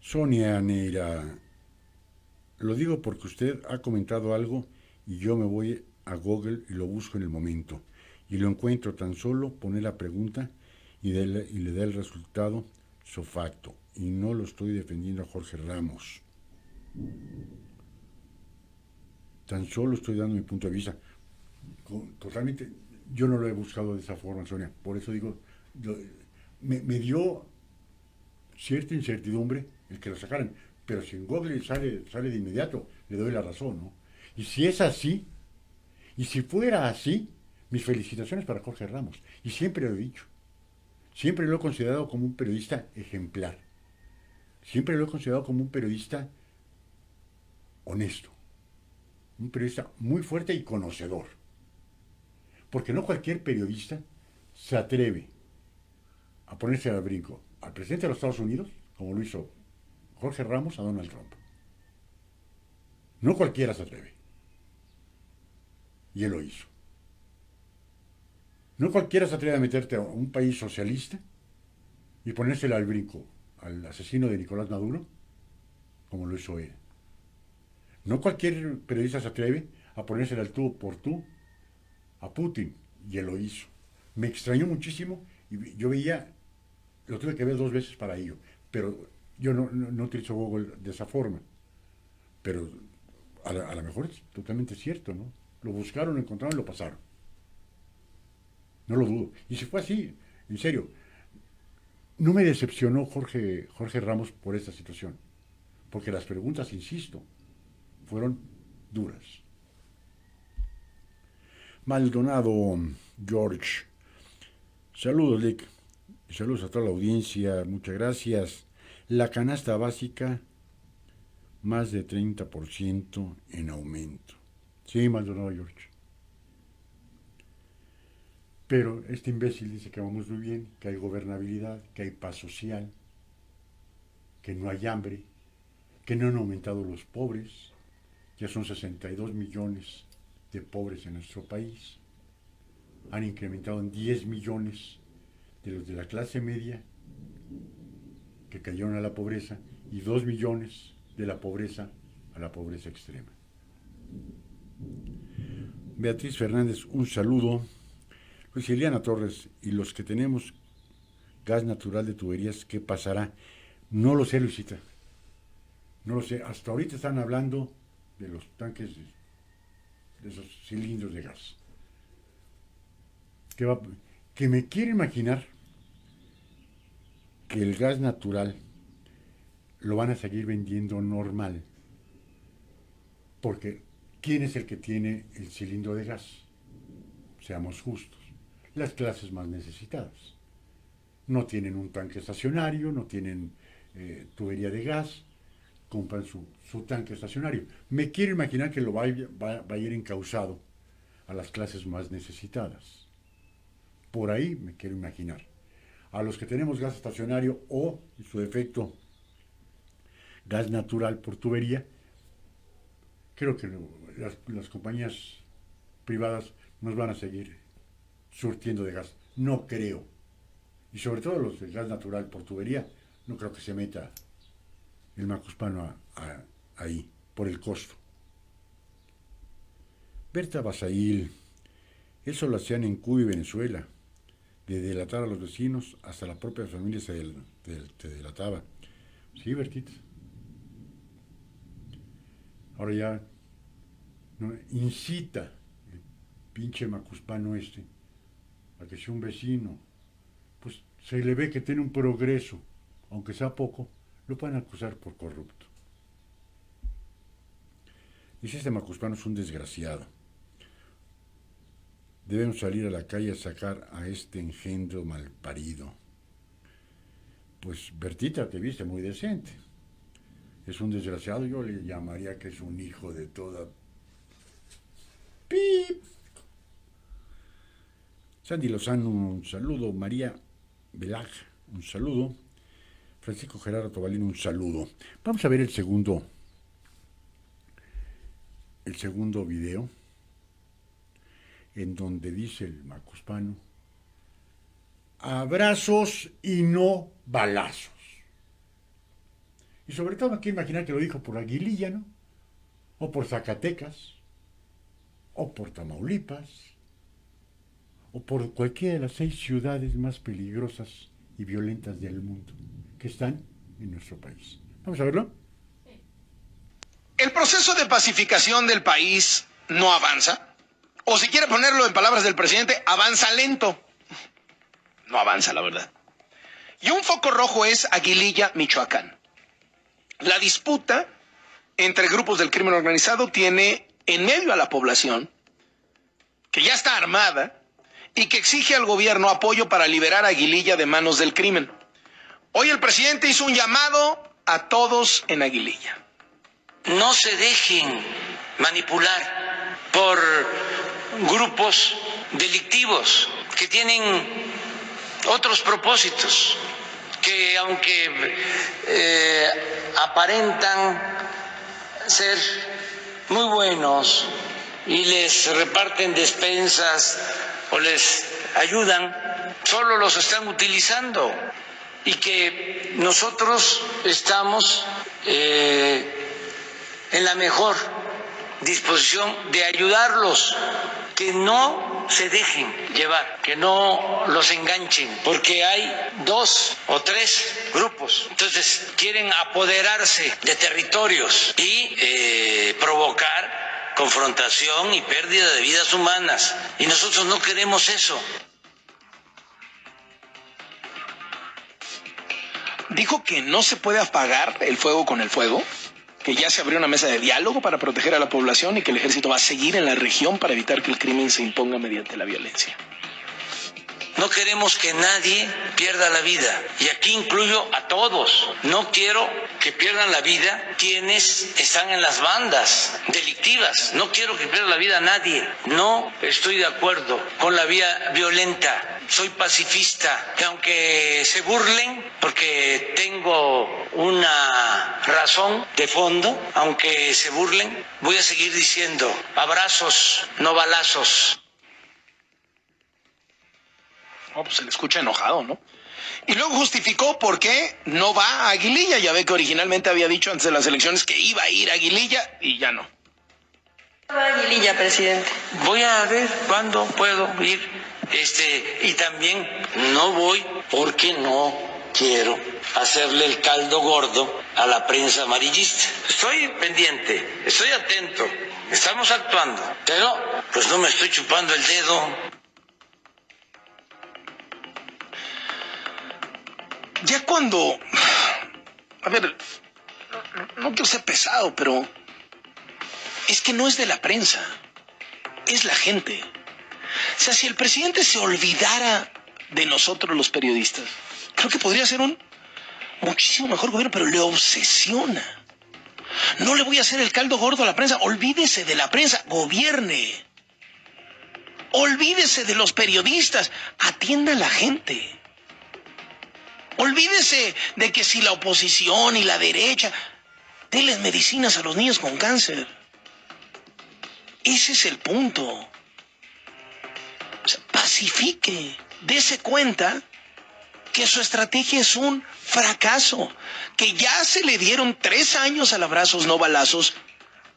Sonia Neira, lo digo porque usted ha comentado algo y yo me voy a Google y lo busco en el momento. Y lo encuentro, tan solo poner la pregunta y le da el resultado sofacto. Y no lo estoy defendiendo a Jorge Ramos. Tan solo estoy dando mi punto de vista. Totalmente, yo no lo he buscado de esa forma, Sonia. Por eso digo, me dio cierta incertidumbre el que lo sacaran, pero si en Google sale de inmediato, le doy la razón, ¿no? Y si es así, y si fuera así, mis felicitaciones para Jorge Ramos. Y siempre lo he dicho, siempre lo he considerado como un periodista ejemplar, siempre lo he considerado como un periodista honesto, un periodista muy fuerte y conocedor, porque no cualquier periodista se atreve a ponerse al brinco al presidente de los Estados Unidos, como lo hizo Jorge Ramos a Donald Trump. No cualquiera se atreve. Y él lo hizo. No cualquiera se atreve a meterte a un país socialista y ponérsela al brinco al asesino de Nicolás Maduro, como lo hizo él. No cualquier periodista se atreve a ponérsela al tú por tú a Putin, y él lo hizo. Me extrañó muchísimo y yo veía, lo tuve que ver 2 veces para ello, pero yo no utilizo Google de esa forma. Pero a lo mejor es totalmente cierto, ¿no? Lo buscaron, lo encontraron y lo pasaron. No lo dudo. Y si fue así, en serio, no me decepcionó Jorge Ramos por esta situación, porque las preguntas, insisto, fueron duras. Maldonado George, saludos, Lick, saludos a toda la audiencia, muchas gracias. La canasta básica, más de 30% en aumento. Sí, Maldonado George. Pero este imbécil dice que vamos muy bien, que hay gobernabilidad, que hay paz social, que no hay hambre, que no han aumentado los pobres. Ya son 62 millones de pobres en nuestro país. Han incrementado en 10 millones de los de la clase media que cayeron a la pobreza y 2 millones de la pobreza a la pobreza extrema. Beatriz Fernández, un saludo. Luis Eliana Torres, y los que tenemos gas natural de tuberías, ¿qué pasará? No lo sé, Luisita. No lo sé. Hasta ahorita están hablando de los tanques esos cilindros de gas. Que me quiero imaginar que el gas natural lo van a seguir vendiendo normal. Porque, ¿quién es el que tiene el cilindro de gas? Seamos justos. Las clases más necesitadas. No tienen un tanque estacionario, no tienen tubería de gas, compran su tanque estacionario. Me quiero imaginar que va a ir encauzado a las clases más necesitadas. Por ahí me quiero imaginar. A los que tenemos gas estacionario o, en su defecto, gas natural por tubería, creo que las compañías privadas nos van a seguir surtiendo de gas. No creo. Y sobre todo los de gas natural por tubería, no creo que se meta el macuspano ahí, por el costo. Berta Basail, eso lo hacían en Cuba y Venezuela, de delatar a los vecinos, hasta la propia familia se delataba. Sí, Bertita. Ahora ya no, incita el pinche macuspano a que sea un vecino, pues se le ve que tiene un progreso, aunque sea poco, lo pueden acusar por corrupto. Dice este macuspano es un desgraciado. Debemos salir a la calle a sacar a este engendro malparido. Pues Bertita, te viste muy decente. Es un desgraciado, yo le llamaría que es un hijo de toda... ¡Pip! Sandy Lozano, un saludo. María Velag, un saludo. Francisco Gerardo Tobalino, un saludo. Vamos a ver el segundo video, en donde dice el macuspano: abrazos y no balazos. Y sobre todo me quiero imaginar que lo dijo por Aguililla, ¿no? O por Zacatecas, o por Tamaulipas, o por cualquiera de las 6 ciudades más peligrosas y violentas del mundo que están en nuestro país. Vamos a verlo. El proceso de pacificación del país no avanza, o si quiere ponerlo en palabras del presidente, avanza lento. No avanza, la verdad. Y un foco rojo es Aguililla, Michoacán. La disputa entre grupos del crimen organizado tiene en medio a la población, que ya está armada, y que exige al gobierno apoyo para liberar a Aguililla de manos del crimen. Hoy el presidente hizo un llamado a todos en Aguililla. No se dejen manipular por grupos delictivos que tienen otros propósitos, que aunque aparentan ser muy buenos y les reparten despensas o les ayudan, solo los están utilizando, y que nosotros estamos en la mejor disposición de ayudarlos, que no se dejen llevar, que no los enganchen, porque hay 2 o 3 grupos, entonces quieren apoderarse de territorios y provocar confrontación y pérdida de vidas humanas, y nosotros no queremos eso. Dijo que no se puede apagar el fuego con el fuego, que ya se abrió una mesa de diálogo para proteger a la población y que el ejército va a seguir en la región para evitar que el crimen se imponga mediante la violencia. No queremos que nadie pierda la vida, y aquí incluyo a todos. No quiero que pierdan la vida quienes están en las bandas delictivas. No quiero que pierda la vida a nadie. No estoy de acuerdo con la vía violenta. Soy pacifista, que aunque se burlen, porque tengo una razón de fondo, aunque se burlen, voy a seguir diciendo: abrazos, no balazos. Oh, pues se le escucha enojado, ¿no? Y luego justificó por qué no va a Aguililla. Ya ve que originalmente había dicho antes de las elecciones que iba a ir a Aguililla y ya no. Va a Aguililla, presidente. Voy a ver cuándo puedo ir. Y también no voy porque no quiero hacerle el caldo gordo a la prensa amarillista. Estoy pendiente, estoy atento, estamos actuando, pero pues no me estoy chupando el dedo. Ya cuando... A ver, no quiero ser pesado, pero... Es que no es de la prensa, es la gente. O sea, si el presidente se olvidara de nosotros los periodistas, creo que podría ser un muchísimo mejor gobierno, pero le obsesiona. No le voy a hacer el caldo gordo a la prensa, olvídese de la prensa, gobierne. Olvídese de los periodistas, atienda a la gente. Olvídese de que si la oposición y la derecha, denles medicinas a los niños con cáncer. Ese es el punto. O sea, pacifique, dése cuenta que su estrategia es un fracaso, que ya se le dieron 3 años al abrazos no balazos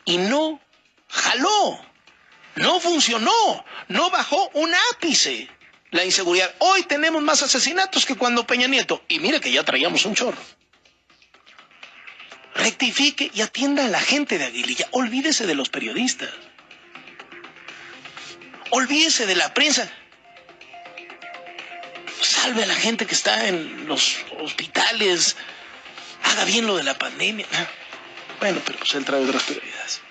y no jaló, no funcionó, no bajó un ápice la inseguridad. Hoy tenemos más asesinatos que cuando Peña Nieto, y mire que ya traíamos un chorro. Rectifique y atienda a la gente de Aguililla, olvídese de los periodistas. Olvídese de la prensa. Salve a la gente que está en los hospitales. Haga bien lo de la pandemia. Bueno, pero pues él trae otras prioridades.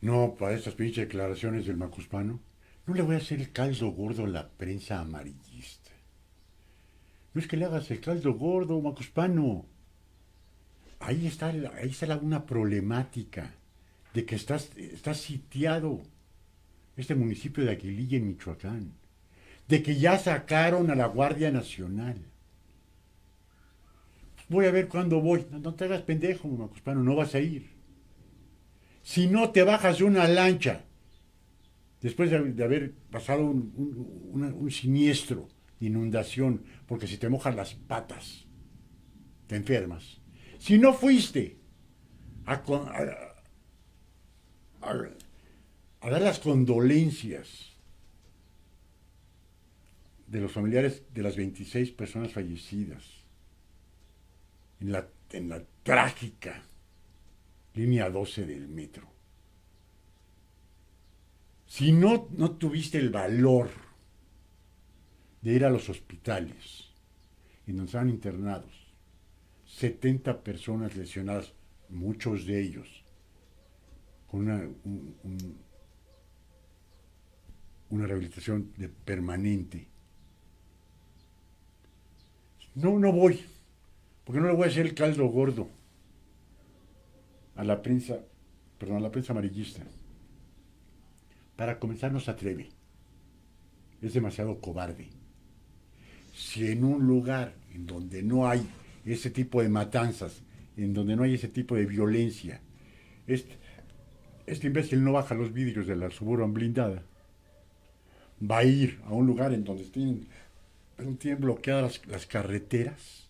No, para estas pinches declaraciones del Macuspano, no le voy a hacer el caldo gordo a la prensa amarillista. No es que le hagas el caldo gordo, Macuspano. Ahí está una problemática de que está sitiado este municipio de Aguililla en Michoacán, de que ya sacaron a la Guardia Nacional. Voy a ver cuándo voy. No te hagas pendejo, Macuspano, no vas a ir. Si no te bajas de una lancha, después de haber pasado un siniestro de inundación, porque si te mojas las patas, te enfermas. Si no fuiste a dar las condolencias de los familiares de las 26 personas fallecidas en la trágica línea 12 del metro. Si no tuviste el valor de ir a los hospitales en donde estaban internados 70 personas lesionadas, muchos de ellos con una rehabilitación permanente. No voy, porque no le voy a hacer el caldo gordo a la prensa amarillista. Para comenzar, no se atreve. Es demasiado cobarde. Si en un lugar en donde no hay ese tipo de matanzas, en donde no hay ese tipo de violencia, este imbécil no baja los vidrios de la Suburban blindada, va a ir a un lugar en donde tienen bloqueadas las carreteras,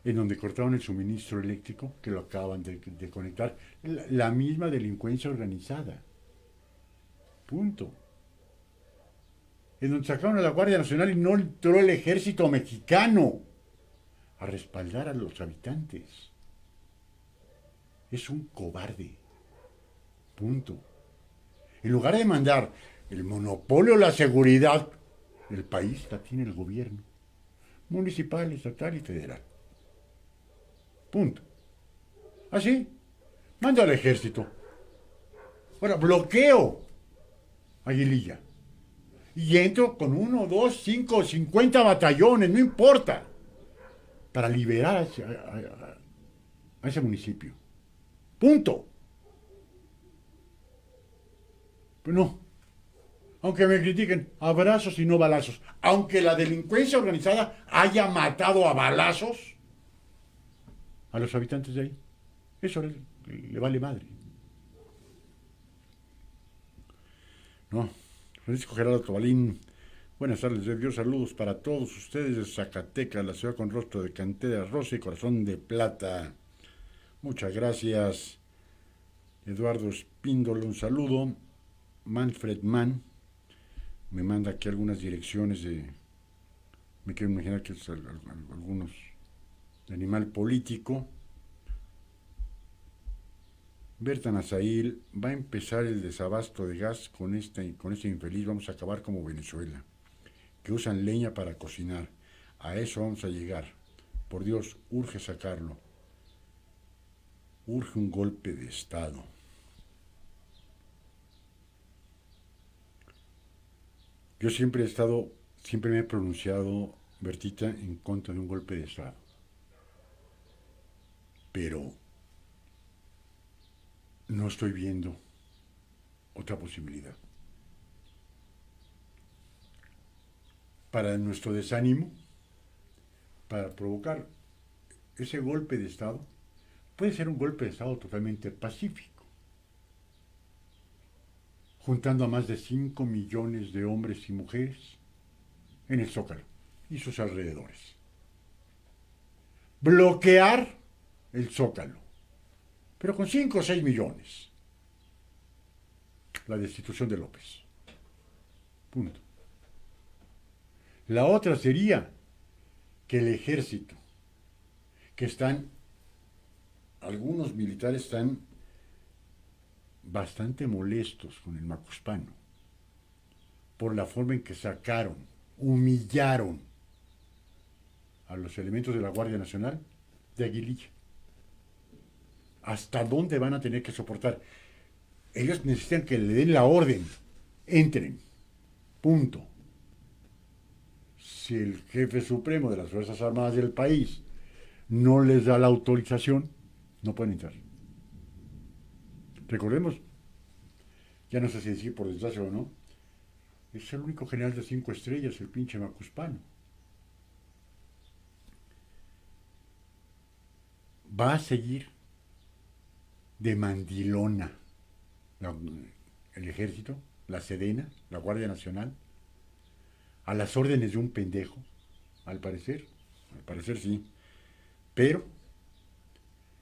en donde cortaron el suministro eléctrico, que lo acaban de conectar, la misma delincuencia organizada. Punto. En donde sacaron a la Guardia Nacional y no entró el ejército mexicano a respaldar a los habitantes. Es un cobarde. Punto. En lugar de mandar el monopolio, la seguridad del país, la tiene el gobierno municipal, estatal y federal. Punto. Así, manda al ejército. Ahora, bloqueo Aguililla. Y entro con 1, 2, 5, 50 batallones, no importa, para liberar a ese municipio. Punto. Pero no. Aunque me critiquen, abrazos y no balazos. Aunque la delincuencia organizada haya matado a balazos a los habitantes de ahí. Eso le vale madre. No. Francisco Gerardo Cabalín, buenas tardes, de Dios, saludos para todos ustedes de Zacatecas, la ciudad con rostro de cantera rosa y corazón de plata. Muchas gracias. Eduardo Espíndola, un saludo. Manfred Mann me manda aquí algunas direcciones de me quiero imaginar que es algunos de animal político. Berta Nazail, va a empezar el desabasto de gas con este infeliz, vamos a acabar como Venezuela, que usan leña para cocinar. A eso vamos a llegar. Por Dios, urge sacarlo. Urge un golpe de Estado. Yo siempre me he pronunciado, Bertita, en contra de un golpe de Estado. Pero no estoy viendo otra posibilidad. Para nuestro desánimo, para provocar ese golpe de Estado, puede ser un golpe de Estado totalmente pacífico, juntando a más de 5 millones de hombres y mujeres en el Zócalo y sus alrededores. Bloquear el Zócalo, pero con 5 o 6 millones. La destitución de López. Punto. La otra sería que el ejército, que algunos militares están bastante molestos con el Macuspano por la forma en que humillaron a los elementos de la Guardia Nacional de Aguililla. ¿Hasta dónde van a tener que soportar? Ellos necesitan que le den la orden, entren, punto. Si el jefe supremo de las Fuerzas Armadas del país no les da la autorización, no pueden entrar. Recordemos, ya no sé si decir por desgracia o no, es el único general de 5 estrellas, el pinche Macuspano. Va a seguir de mandilona el ejército, la Sedena, la Guardia Nacional, a las órdenes de un pendejo, al parecer sí, pero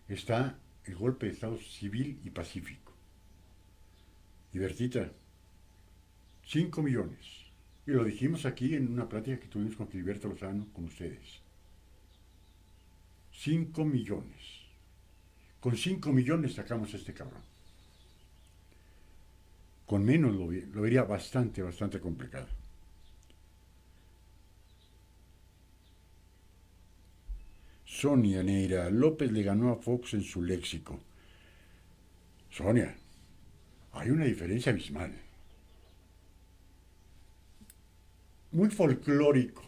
está el golpe de Estado civil y pacífico. Y Bertita, 5 millones, y lo dijimos aquí en una plática que tuvimos con Filiberto Lozano, con ustedes, 5 millones, con 5 millones sacamos a este cabrón. Con menos lo vería bastante complicado. Sonia Neira, López le ganó a Fox en su léxico. Sonia, hay una diferencia abismal. Muy folclórico.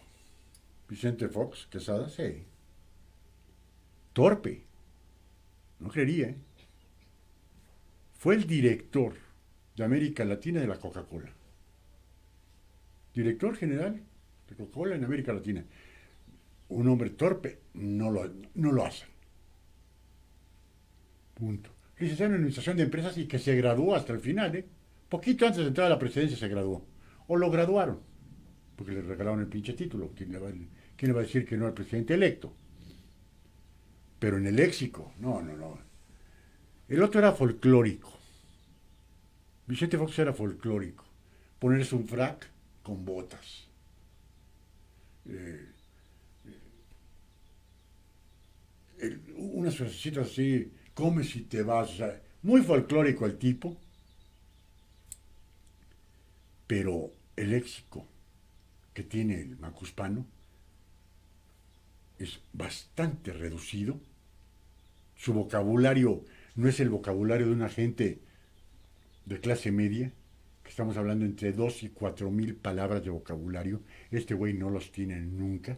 Vicente Fox, Quesada, sí. Torpe. No creería, ¿eh? Fue el director de América Latina de la Coca-Cola. Director general de Coca-Cola en América Latina. Un hombre torpe no lo hacen. Punto. Licenciado en Administración de Empresas y que se graduó hasta el final, ¿eh? Poquito antes de entrar a la presidencia se graduó. O lo graduaron, porque le regalaron el pinche título. ¿Quién le va a decir que no al presidente electo? Pero en el léxico, no. El otro era folclórico. Vicente Fox era folclórico. Ponerse un frac con botas. Unas frasecitas así, come si te vas, o sea, muy folclórico el tipo, pero el léxico que tiene el Macuspano es bastante reducido. Su vocabulario no es el vocabulario de una gente de clase media, que estamos hablando entre 2 y 4 mil palabras de vocabulario. Este güey no los tiene nunca.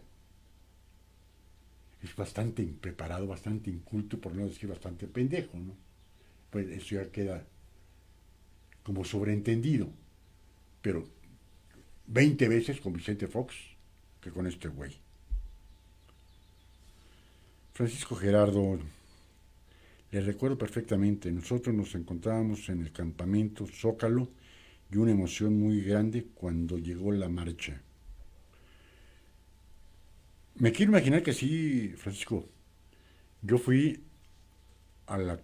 Es bastante impreparado, bastante inculto, por no decir bastante pendejo, ¿no? Pues eso ya queda como sobreentendido. Pero 20 veces con Vicente Fox que con este güey. Francisco Gerardo, le recuerdo perfectamente, nosotros nos encontrábamos en el campamento Zócalo y una emoción muy grande cuando llegó la marcha. Me quiero imaginar que sí, Francisco. Yo fui al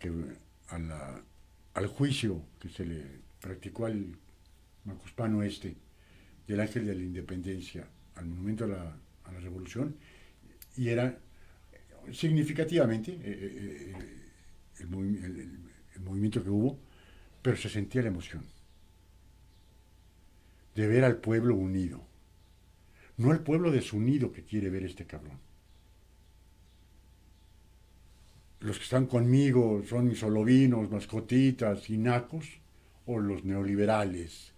juicio que se le practicó al Macuspano del Ángel de la Independencia, al monumento a la revolución, y era significativamente el movimiento que hubo, pero se sentía la emoción de ver al pueblo unido, no al pueblo desunido que quiere ver este cabrón. Los que están conmigo son mis olovinos, mascotitas y nacos, o los neoliberales,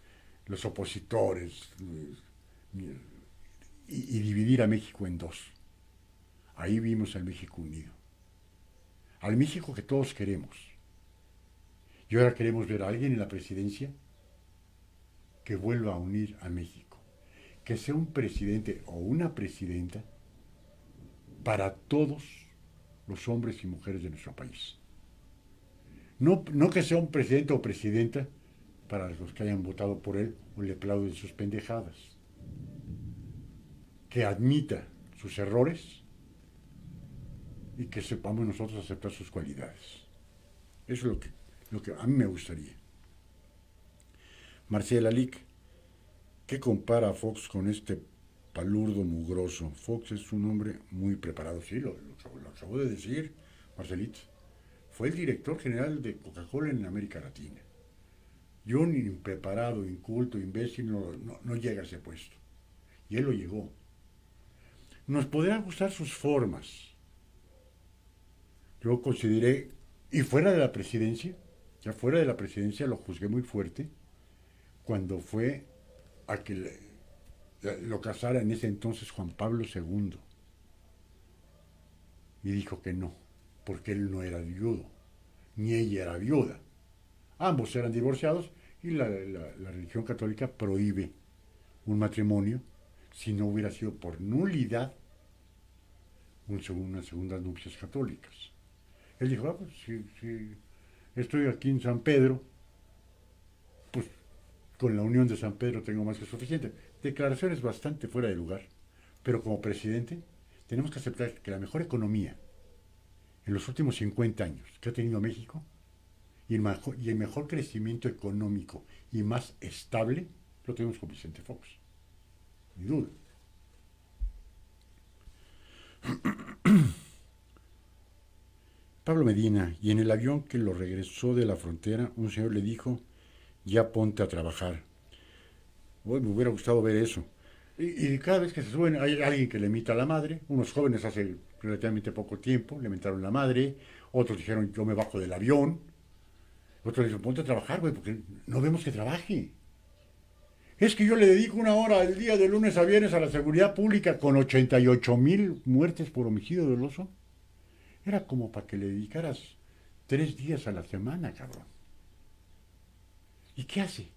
los opositores, y dividir a México en dos. Ahí vimos al México unido, al México que todos queremos. Y ahora queremos ver a alguien en la presidencia que vuelva a unir a México, que sea un presidente o una presidenta para todos los hombres y mujeres de nuestro país. No que sea un presidente o presidenta para los que hayan votado por él o le aplauden sus pendejadas. Que admita sus errores y que sepamos nosotros aceptar sus cualidades. Eso es lo que a mí me gustaría. Marcela Lic, ¿qué compara a Fox con este palurdo mugroso? Fox es un hombre muy preparado, sí, lo acabo de decir, Marcelito. Fue el director general de Coca-Cola en América Latina. Y un impreparado, inculto, imbécil no llega a ese puesto. Y él lo llegó. Nos podrán gustar sus formas. Yo consideré, y fuera de la presidencia, ya fuera de la presidencia lo juzgué muy fuerte, cuando fue a que lo casara en ese entonces Juan Pablo II. Y dijo que no, porque él no era viudo, ni ella era viuda. Ambos eran divorciados y la religión católica prohíbe un matrimonio si no hubiera sido por nulidad unas segundas nupcias católicas. Él dijo, pues si estoy aquí en San Pedro, pues con la unión de San Pedro tengo más que suficiente. Declaraciones bastante fuera de lugar, pero como presidente tenemos que aceptar que la mejor economía en los últimos 50 años que ha tenido México y el mejor crecimiento económico y más estable lo tenemos con Vicente Fox, ni duda. Pablo Medina, y en el avión que lo regresó de la frontera, un señor le dijo, ya ponte a trabajar. Hoy me hubiera gustado ver eso. Y cada vez que se suben hay alguien que le imita a la madre. Unos jóvenes hace relativamente poco tiempo le imitaron a la madre, otros dijeron yo me bajo del avión, otros le dijeron ponte a trabajar, güey, porque no vemos que trabaje. Es que yo le dedico 1 hora al día de lunes a viernes a la seguridad pública con 88,000 muertes por homicidio doloso. Era como para que le dedicaras 3 días a la semana, cabrón. ¿Y qué hace?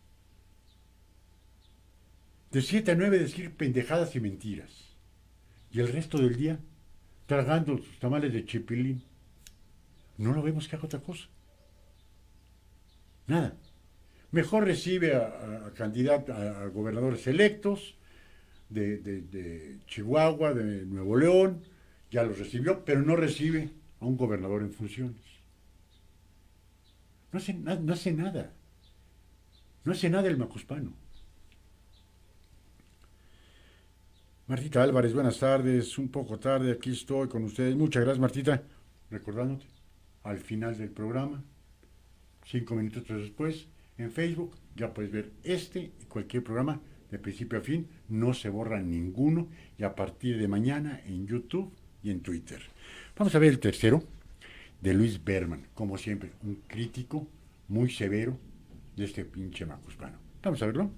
De 7 a 9 decir pendejadas y mentiras. Y el resto del día tragando sus tamales de chipilín. No lo vemos que haga otra cosa. Nada. Mejor recibe a gobernadores electos de Chihuahua, de Nuevo León, ya los recibió, pero no recibe a un gobernador en funciones. No hace nada. No hace nada el macuspano. Martita Álvarez, buenas tardes. Un poco tarde, aquí estoy con ustedes. Muchas gracias, Martita. Recordándote, al final del programa, 5 minutos después, en Facebook, ya puedes ver este y cualquier programa de principio a fin. No se borra ninguno. Y a partir de mañana en YouTube y en Twitter. Vamos a ver el tercero, de Luis Berman. Como siempre, un crítico muy severo de este pinche macuspano. Vamos a verlo.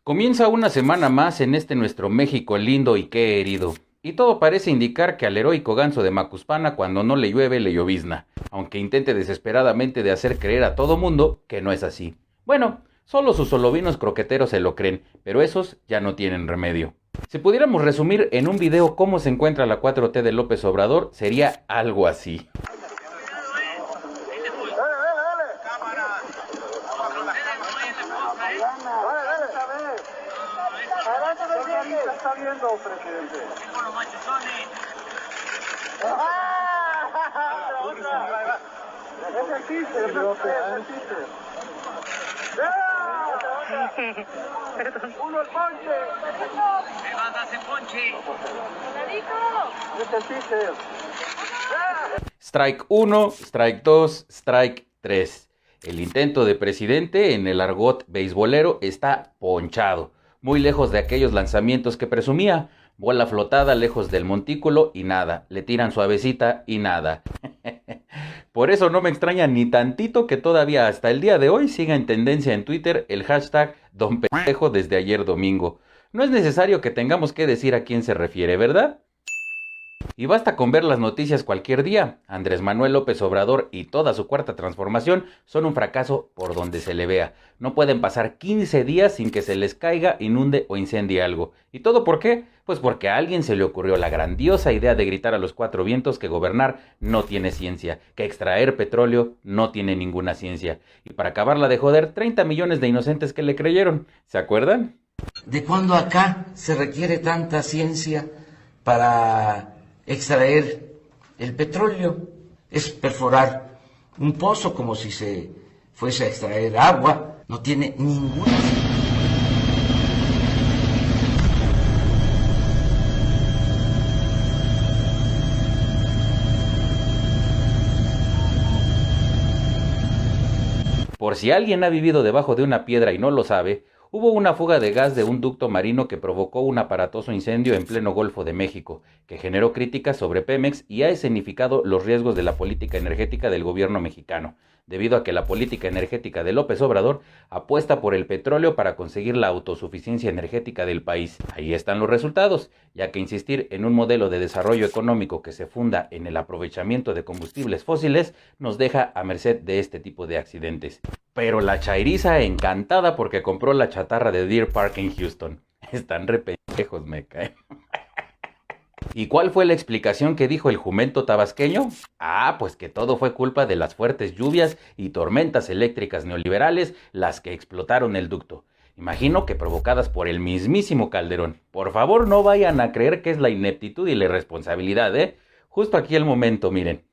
Comienza una semana más en este nuestro México lindo y querido. Y todo parece indicar que al heroico ganso de Macuspana cuando no le llueve le llovizna, aunque intente desesperadamente de hacer creer a todo mundo que no es así. Bueno, solo sus solovinos croqueteros se lo creen, pero esos ya no tienen remedio. Si pudiéramos resumir en un video cómo se encuentra la 4T de López Obrador, sería algo así. Está viendo, presidente. Con los machuzones. Otra. Es el chiste, es el chiste. Uno el ponche. Me vas a hacer ponche. Es el teacher. Strike 1, strike 2, strike 3. El intento de presidente en el argot beisbolero está ponchado, muy lejos de aquellos lanzamientos que presumía. Bola flotada lejos del montículo y nada, le tiran suavecita y nada. Por eso no me extraña ni tantito que todavía hasta el día de hoy siga en tendencia en Twitter el hashtag Don Pendejo desde ayer domingo. No es necesario que tengamos que decir a quién se refiere, ¿verdad? Y basta con ver las noticias cualquier día. Andrés Manuel López Obrador y toda su cuarta transformación son un fracaso por donde se le vea. No pueden pasar 15 días sin que se les caiga, inunde o incendie algo. ¿Y todo por qué? Pues porque a alguien se le ocurrió la grandiosa idea de gritar a los cuatro vientos que gobernar no tiene ciencia, que extraer petróleo no tiene ninguna ciencia. Y para acabarla de joder, 30 millones de inocentes que le creyeron. ¿Se acuerdan? ¿De cuándo acá se requiere tanta ciencia para extraer el petróleo? Es perforar un pozo como si se fuese a extraer agua. No tiene ninguna. Por si alguien ha vivido debajo de una piedra y no lo sabe, hubo una fuga de gas de un ducto marino que provocó un aparatoso incendio en pleno Golfo de México, que generó críticas sobre Pemex y ha escenificado los riesgos de la política energética del gobierno mexicano, debido a que la política energética de López Obrador apuesta por el petróleo para conseguir la autosuficiencia energética del país. Ahí están los resultados, ya que insistir en un modelo de desarrollo económico que se funda en el aprovechamiento de combustibles fósiles nos deja a merced de este tipo de accidentes. Pero la chairiza encantada porque compró la chatarra de Deer Park en Houston. Están re pendejos, me caen. ¿Y cuál fue la explicación que dijo el jumento tabasqueño? Ah, pues que todo fue culpa de las fuertes lluvias y tormentas eléctricas neoliberales las que explotaron el ducto. Imagino que provocadas por el mismísimo Calderón. Por favor, no vayan a creer que es la ineptitud y la irresponsabilidad, ¿eh? Justo aquí el momento, miren.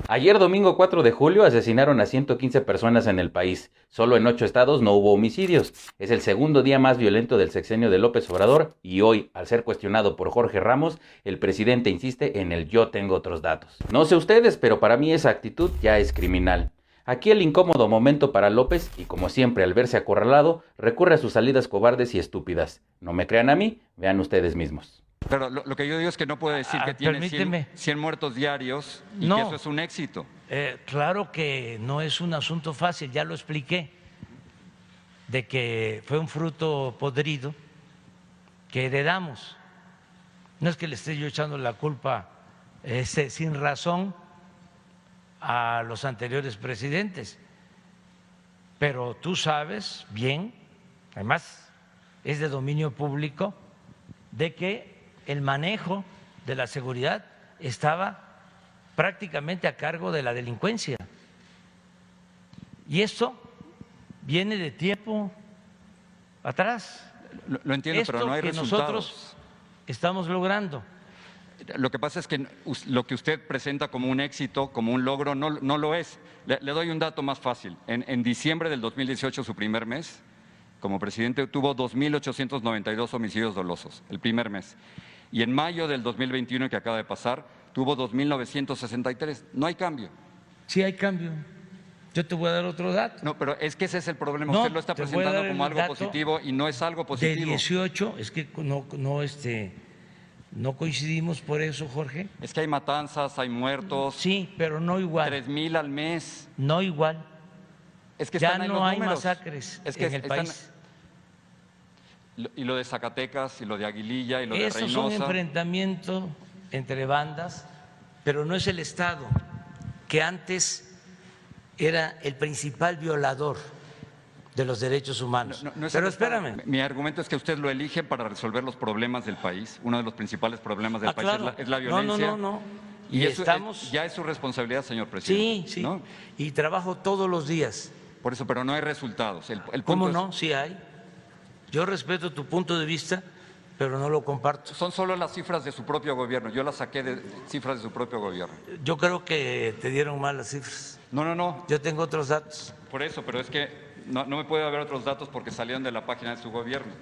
Ayer domingo 4 de julio asesinaron a 115 personas en el país. Solo en 8 estados no hubo homicidios. Es el segundo día más violento del sexenio de López Obrador y hoy, al ser cuestionado por Jorge Ramos, el presidente insiste en el yo tengo otros datos. No sé ustedes, pero para mí esa actitud ya es criminal. Aquí el incómodo momento para López y como siempre al verse acorralado, recurre a sus salidas cobardes y estúpidas. No me crean a mí, vean ustedes mismos. Pero lo que yo digo es que no puede decir que tiene 100 muertos diarios y que eso es un éxito. Claro que no es un asunto fácil, ya lo expliqué, de que fue un fruto podrido que heredamos. No es que le esté yo echando la culpa sin razón a los anteriores presidentes, pero tú sabes bien, además es de dominio público, de que el manejo de la seguridad estaba prácticamente a cargo de la delincuencia. Y esto viene de tiempo atrás. Lo entiendo, esto pero no hay que resultados. Nosotros estamos logrando. Lo que pasa es que lo que usted presenta como un éxito, como un logro, no lo es. Le doy un dato más fácil. En diciembre del 2018, su primer mes, como presidente, tuvo 2.892 homicidios dolosos, el primer mes. Y en mayo del 2021, que acaba de pasar, tuvo 2.963. No hay cambio. Sí hay cambio. Yo te voy a dar otro dato. No, pero es que ese es el problema. No, usted lo está te voy a presentando dar como el algo dato positivo y no es algo positivo. De 18, es que no coincidimos por eso, Jorge. Es que hay matanzas, hay muertos. Sí, pero no igual. 3,000 al mes. No igual. Es que ya no no hay números. masacres en el país. Y lo de Zacatecas, y lo de Aguililla, y lo de Esos Reynosa. son enfrentamientos entre bandas, pero no es el Estado, que antes era el principal violador de los derechos humanos. No es pero el Estado. espérame. Mi argumento es que usted lo elige para resolver los problemas del país. Uno de los principales problemas del país claro. es la violencia. No. Y eso estamos... ya es su responsabilidad, señor presidente. Sí, ¿no? Y trabajo todos los días Por eso, pero no hay resultados. El ¿Cómo punto no? Sí hay. Yo respeto tu punto de vista, pero no lo comparto. Son solo las cifras de su propio gobierno. Yo las saqué de cifras de su propio gobierno. Yo creo que te dieron mal las cifras. No. Yo tengo otros datos. Por eso, pero es que no me puede haber otros datos porque salieron de la página de su gobierno,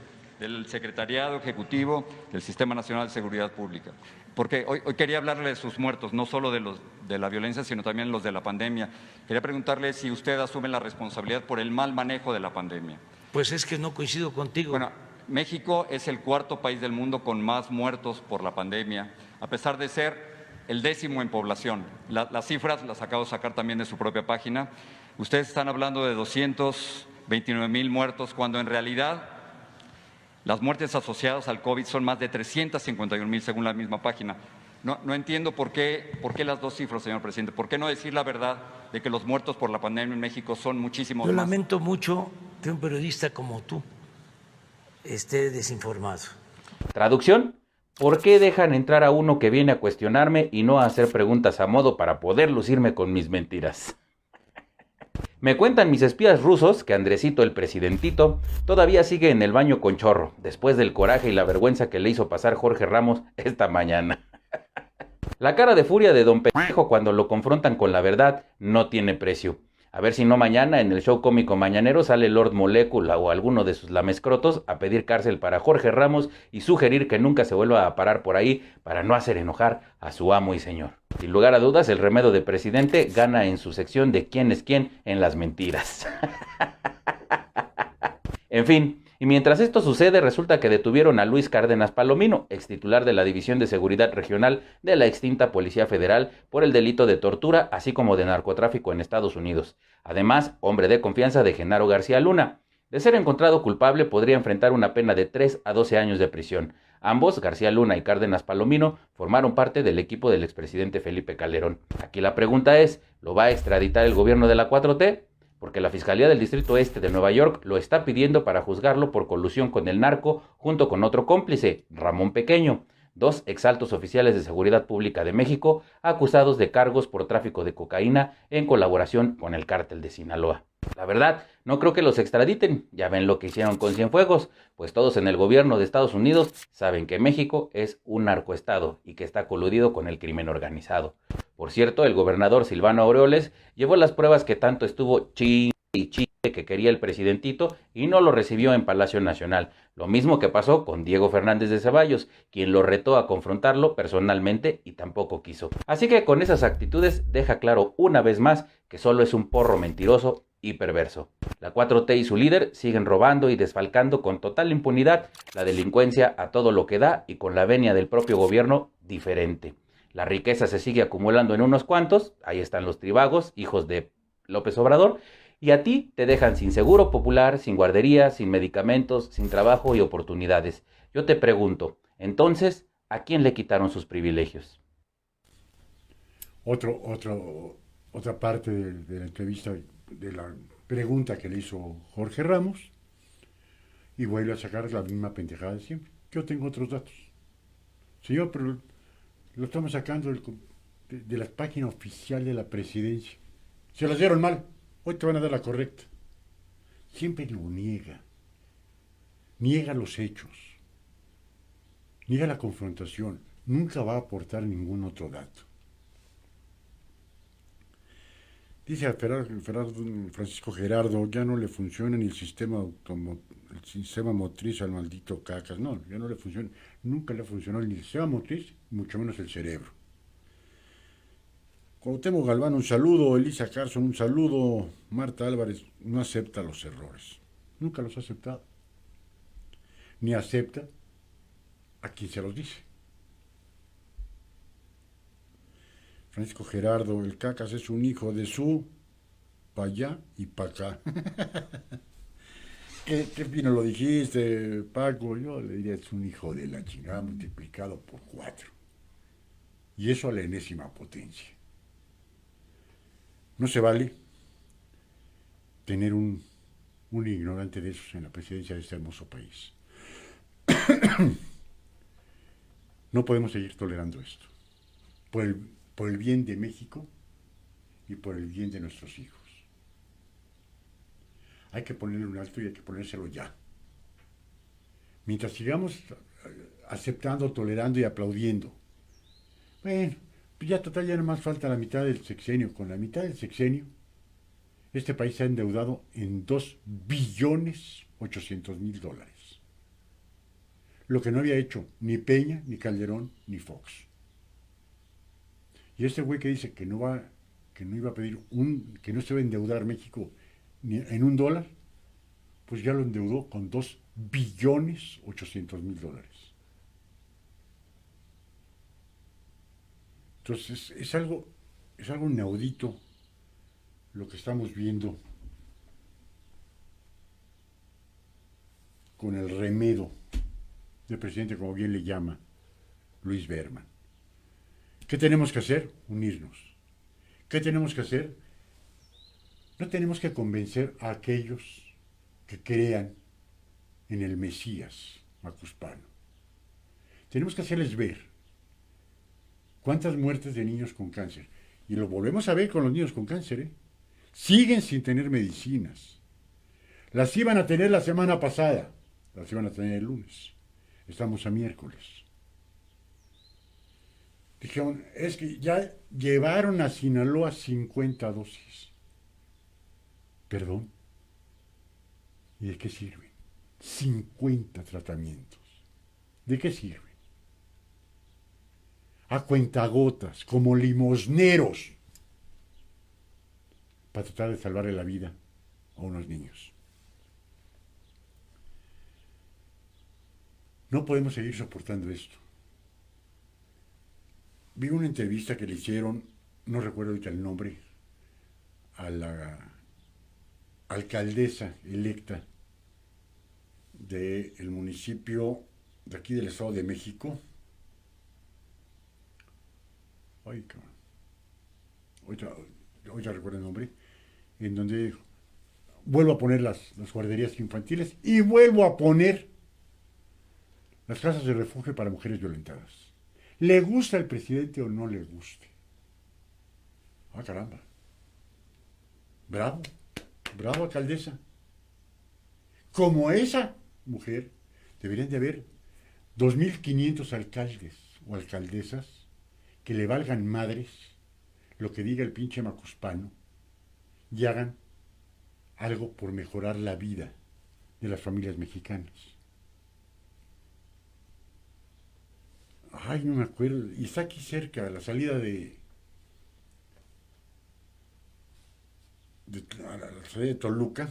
del Secretariado Ejecutivo del Sistema Nacional de Seguridad Pública. Porque hoy quería hablarle de sus muertos, no solo de la violencia, sino también los de la pandemia. Quería preguntarle si usted asume la responsabilidad por el mal manejo de la pandemia. Pues es que no coincido contigo. Bueno, México es el cuarto país del mundo con más muertos por la pandemia, a pesar de ser el 10º en población. Las cifras las acabo de sacar también de su propia página. Ustedes están hablando de 229,000 muertos, cuando en realidad las muertes asociadas al COVID son más de 351,000 según la misma página. No entiendo por qué las dos cifras, señor presidente. ¿Por qué no decir la verdad de que los muertos por la pandemia en México son muchísimos más? Yo lamento mucho que un periodista como tú esté desinformado. Traducción: ¿por qué dejan entrar a uno que viene a cuestionarme y no a hacer preguntas a modo para poder lucirme con mis mentiras? Me cuentan mis espías rusos que Andresito, el presidentito, todavía sigue en el baño con chorro, después del coraje y la vergüenza que le hizo pasar Jorge Ramos esta mañana. La cara de furia de don Pendejo cuando lo confrontan con la verdad no tiene precio. A ver si no mañana en el show cómico mañanero sale Lord Molécula o alguno de sus lamescrotos a pedir cárcel para Jorge Ramos y sugerir que nunca se vuelva a parar por ahí para no hacer enojar a su amo y señor. Sin lugar a dudas, el remedio de presidente gana en su sección de quién es quién en las mentiras. En fin. Y mientras esto sucede, resulta que detuvieron a Luis Cárdenas Palomino, ex titular de la División de Seguridad Regional de la extinta Policía Federal, por el delito de tortura, así como de narcotráfico en Estados Unidos. Además, hombre de confianza de Genaro García Luna. De ser encontrado culpable, podría enfrentar una pena de 3 a 12 años de prisión. Ambos, García Luna y Cárdenas Palomino, formaron parte del equipo del expresidente Felipe Calderón. Aquí la pregunta es, ¿lo va a extraditar el gobierno de la 4T? Porque la Fiscalía del Distrito Este de Nueva York lo está pidiendo para juzgarlo por colusión con el narco junto con otro cómplice, Ramón Pequeño, 2 exaltos oficiales de Seguridad Pública de México acusados de cargos por tráfico de cocaína en colaboración con el cártel de Sinaloa. La verdad, no creo que los extraditen, ya ven lo que hicieron con Cienfuegos, pues todos en el gobierno de Estados Unidos saben que México es un narcoestado y que está coludido con el crimen organizado. Por cierto, el gobernador Silvano Aureoles llevó las pruebas que tanto estuvo chingue que quería el presidentito y no lo recibió en Palacio Nacional. Lo mismo que pasó con Diego Fernández de Ceballos, quien lo retó a confrontarlo personalmente y tampoco quiso. Así que con esas actitudes deja claro una vez más que solo es un porro mentiroso y perverso. La 4T y su líder siguen robando y desfalcando con total impunidad, la delincuencia a todo lo que da y con la venia del propio gobierno diferente. La riqueza se sigue acumulando en unos cuantos, ahí están los tribagos, hijos de López Obrador, y a ti te dejan sin seguro popular, sin guardería, sin medicamentos, sin trabajo y oportunidades. Yo te pregunto, entonces, ¿a quién le quitaron sus privilegios? Otra parte de la entrevista, de la pregunta que le hizo Jorge Ramos, y vuelve a sacar la misma pendejada de siempre. Yo tengo otros datos. Señor, pero lo estamos sacando de la página oficial de la presidencia. Se las dieron mal. Hoy te van a dar la correcta. Siempre lo niega. Niega los hechos. Niega la confrontación. Nunca va a aportar ningún otro dato. Dice a Francisco Gerardo, ya no le funciona ni el sistema motriz al maldito Cacas. No, ya no le funciona. Nunca le ha funcionado ni el sistema motriz, mucho menos el cerebro. Cuauhtémoc Galván, un saludo. Elisa Carson, un saludo. Marta Álvarez no acepta los errores. Nunca los ha aceptado. Ni acepta a quien se los dice. Francisco Gerardo, el Cacas es un hijo de su pa' allá y pa' acá. ¿Qué fino lo dijiste, Paco? Yo le diría, es un hijo de la chingada multiplicado por 4. Y eso a la enésima potencia. No se vale tener un ignorante de esos en la presidencia de este hermoso país. No podemos seguir tolerando esto. Por el bien de México y por el bien de nuestros hijos. hay que ponerle un alto y hay que ponérselo ya. Mientras sigamos aceptando, tolerando y aplaudiendo. Bueno, pues ya total, ya nomás falta la mitad del sexenio. Con la mitad del sexenio, este país se ha endeudado en 2.800.000 dólares. Lo que no había hecho ni Peña, ni Calderón, ni Fox. Y este güey que dice que no iba a pedir que no se va a endeudar México ni en $1, pues ya lo endeudó con 2.800.000 dólares. Entonces es algo inaudito lo que estamos viendo con el remedo del presidente, como bien le llama Luis Berman. ¿Qué tenemos que hacer? Unirnos. ¿Qué tenemos que hacer? No tenemos que convencer a aquellos que crean en el Mesías macuspano. Tenemos que hacerles ver cuántas muertes de niños con cáncer. Y lo volvemos a ver con los niños con cáncer, ¿eh? Siguen sin tener medicinas. Las iban a tener la semana pasada, las iban a tener el lunes. Estamos a miércoles. Dijeron, es que ya llevaron a Sinaloa 50 dosis. ¿Perdón? ¿Y de qué sirven? 50 tratamientos. ¿De qué sirven? A cuentagotas, como limosneros, para tratar de salvarle la vida a unos niños. No podemos seguir soportando esto. Vi una entrevista que le hicieron, no recuerdo ahorita el nombre, a la alcaldesa electa del municipio de aquí del Estado de México. Ay, cabrón. Ahorita recuerdo el nombre, en donde vuelvo a poner las guarderías infantiles y vuelvo a poner las casas de refugio para mujeres violentadas. ¿Le gusta al presidente o no le guste? Ah, caramba. Bravo, bravo, alcaldesa. Como esa mujer, deberían de haber 2.500 alcaldes o alcaldesas que le valgan madres lo que diga el pinche macuspano y hagan algo por mejorar la vida de las familias mexicanas. Ay, no me acuerdo. Y está aquí cerca, a la salida de Toluca.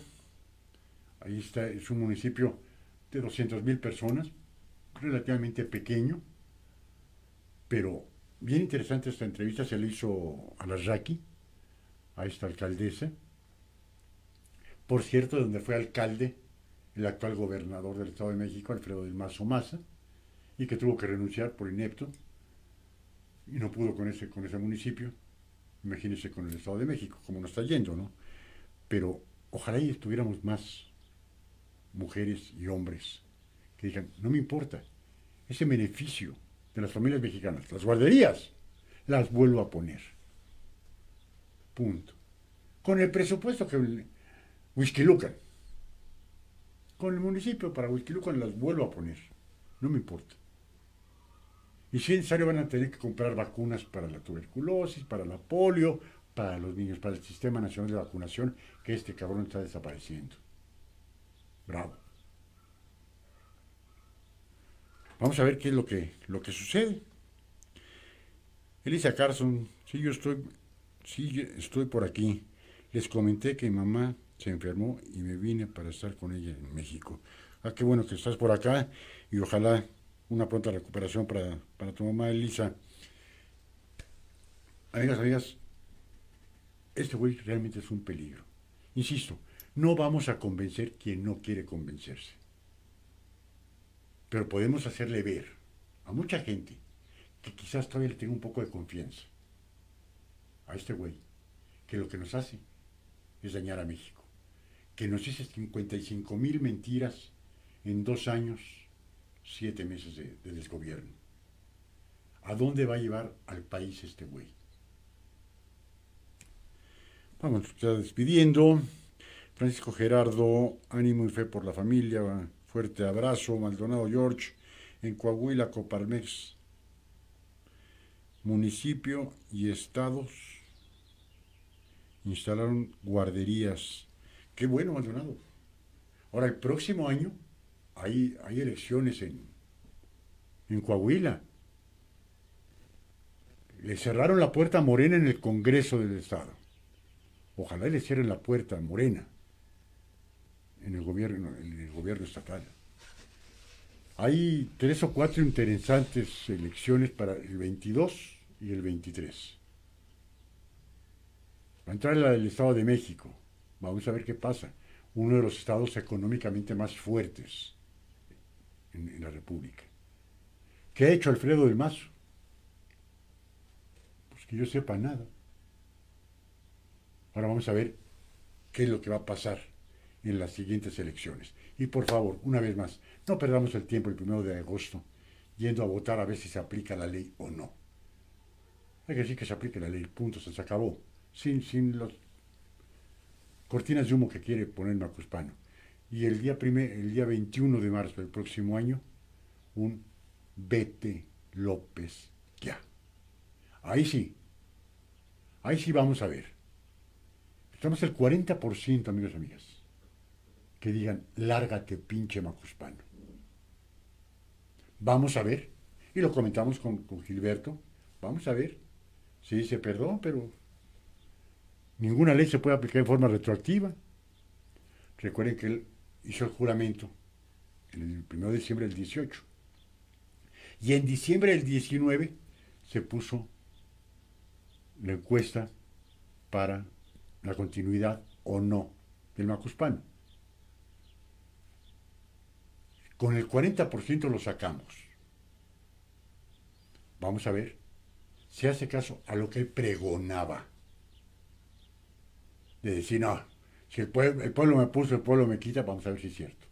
Ahí está, es un municipio de 200,000 personas, relativamente pequeño, pero bien interesante esta entrevista. Se le hizo a la Raki, a esta alcaldesa. Por cierto, donde fue alcalde el actual gobernador del Estado de México, Alfredo del Mazo Maza, y que tuvo que renunciar por inepto y no pudo con ese municipio. Imagínense con el Estado de México, cómo nos está yendo, ¿no? Pero ojalá y estuviéramos más mujeres y hombres que digan, no me importa, ese beneficio de las familias mexicanas, las guarderías, las vuelvo a poner. Punto. Con el presupuesto que Huixquilucan, con el municipio para Huixquilucan las vuelvo a poner. No me importa. Y si es necesario van a tener que comprar vacunas para la tuberculosis, para la polio, para los niños, para el Sistema Nacional de Vacunación, que este cabrón está desapareciendo. Bravo. Vamos a ver qué es lo que sucede. Elisa Carson, sí estoy por aquí. Les comenté que mi mamá se enfermó y me vine para estar con ella en México. Ah, qué bueno que estás por acá y ojalá una pronta recuperación para tu mamá, Elisa. Amigas, este güey realmente es un peligro. Insisto, no vamos a convencer quien no quiere convencerse. Pero podemos hacerle ver a mucha gente que quizás todavía le tenga un poco de confianza a este güey, que lo que nos hace es dañar a México. Que nos dice 55,000 mentiras en 2 años, 7 meses de desgobierno. ¿A dónde va a llevar al país este güey? Vamos ya despidiendo. Francisco Gerardo, ánimo y fe por la familia, fuerte abrazo. Maldonado George, en Coahuila, Coparmex, municipio y estados instalaron guarderías. Qué bueno, Maldonado. Ahora, el próximo año hay elecciones en Coahuila. Le cerraron la puerta a Morena en el Congreso del Estado. Ojalá le cierren la puerta a Morena en el gobierno estatal. Hay 3 o 4 interesantes elecciones para el 22 y el 23. Va a entrar la del Estado de México. Vamos a ver qué pasa. Uno de los estados económicamente más fuertes en la República. ¿Qué ha hecho Alfredo del Mazo? Pues que yo sepa nada. Ahora vamos a ver qué es lo que va a pasar en las siguientes elecciones. Y por favor, una vez más, no perdamos el tiempo el 1 de agosto yendo a votar a ver si se aplica la ley o no. Hay que decir que se aplique la ley, punto, se acabó. Sin las cortinas de humo que quiere poner Macuspano. Y el día 21 de marzo del próximo año, un vete López ya. Ahí sí vamos a ver. Estamos el 40%, amigos y amigas, que digan, lárgate pinche Macuspano. Vamos a ver, y lo comentamos con Gilberto, vamos a ver si dice perdón, pero ninguna ley se puede aplicar en forma retroactiva. Recuerden que él hizo el juramento en el 1 de diciembre del 18. Y en diciembre del 19 se puso la encuesta para la continuidad o no del Macuspano. Con el 40% lo sacamos. Vamos a ver si hace caso a lo que él pregonaba. De decir, no, si el pueblo me puso, el pueblo me quita, vamos a ver si es cierto.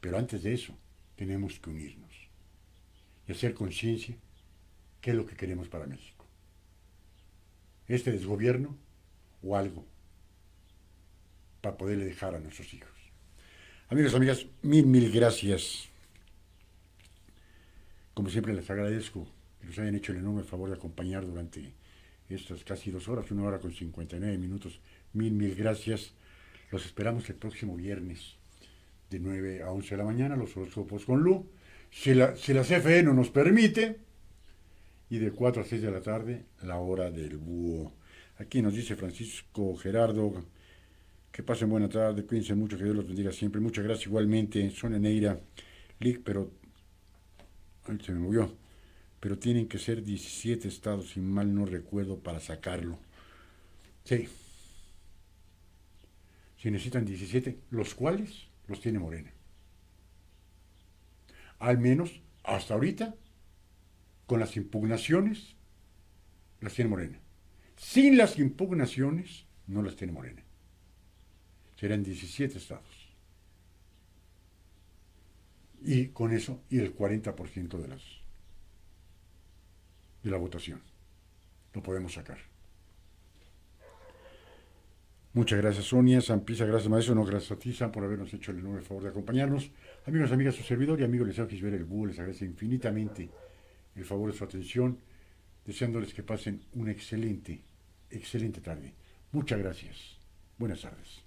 Pero antes de eso, tenemos que unirnos y hacer conciencia qué es lo que queremos para México. Este desgobierno o algo para poderle dejar a nuestros hijos. Amigos, amigas, mil gracias. Como siempre les agradezco que nos hayan hecho el enorme favor de acompañar durante estas casi 2 horas, 1 hora con 59 minutos. Mil gracias. Los esperamos el próximo viernes de 9 a 11 de la mañana, los horóscopos con Lu. Si la CFE no nos permite. Y de 4 a 6 de la tarde, la hora del búho. Aquí nos dice Francisco Gerardo, que pasen buena tarde, cuídense mucho, que Dios los bendiga siempre. Muchas gracias igualmente. Sonia Neira, Lick, pero ay, se me movió. Pero tienen que ser 17 estados, si mal no recuerdo, para sacarlo. Sí. Si necesitan 17, los cuales los tiene Morena. Al menos, hasta ahorita, con las impugnaciones, las tiene Morena. Sin las impugnaciones, no las tiene Morena. Serán 17 estados. Y con eso, y el 40% de la votación. Lo podemos sacar. Muchas gracias, Sonia. Sampisa, gracias, maestro. No, gracias a ti, Sam, por habernos hecho el enorme favor de acompañarnos. Amigos, amigas, su servidor y amigo Eliseo Gisbert el Búho les agradece infinitamente el favor de su atención, deseándoles que pasen una excelente tarde. Muchas gracias. Buenas tardes.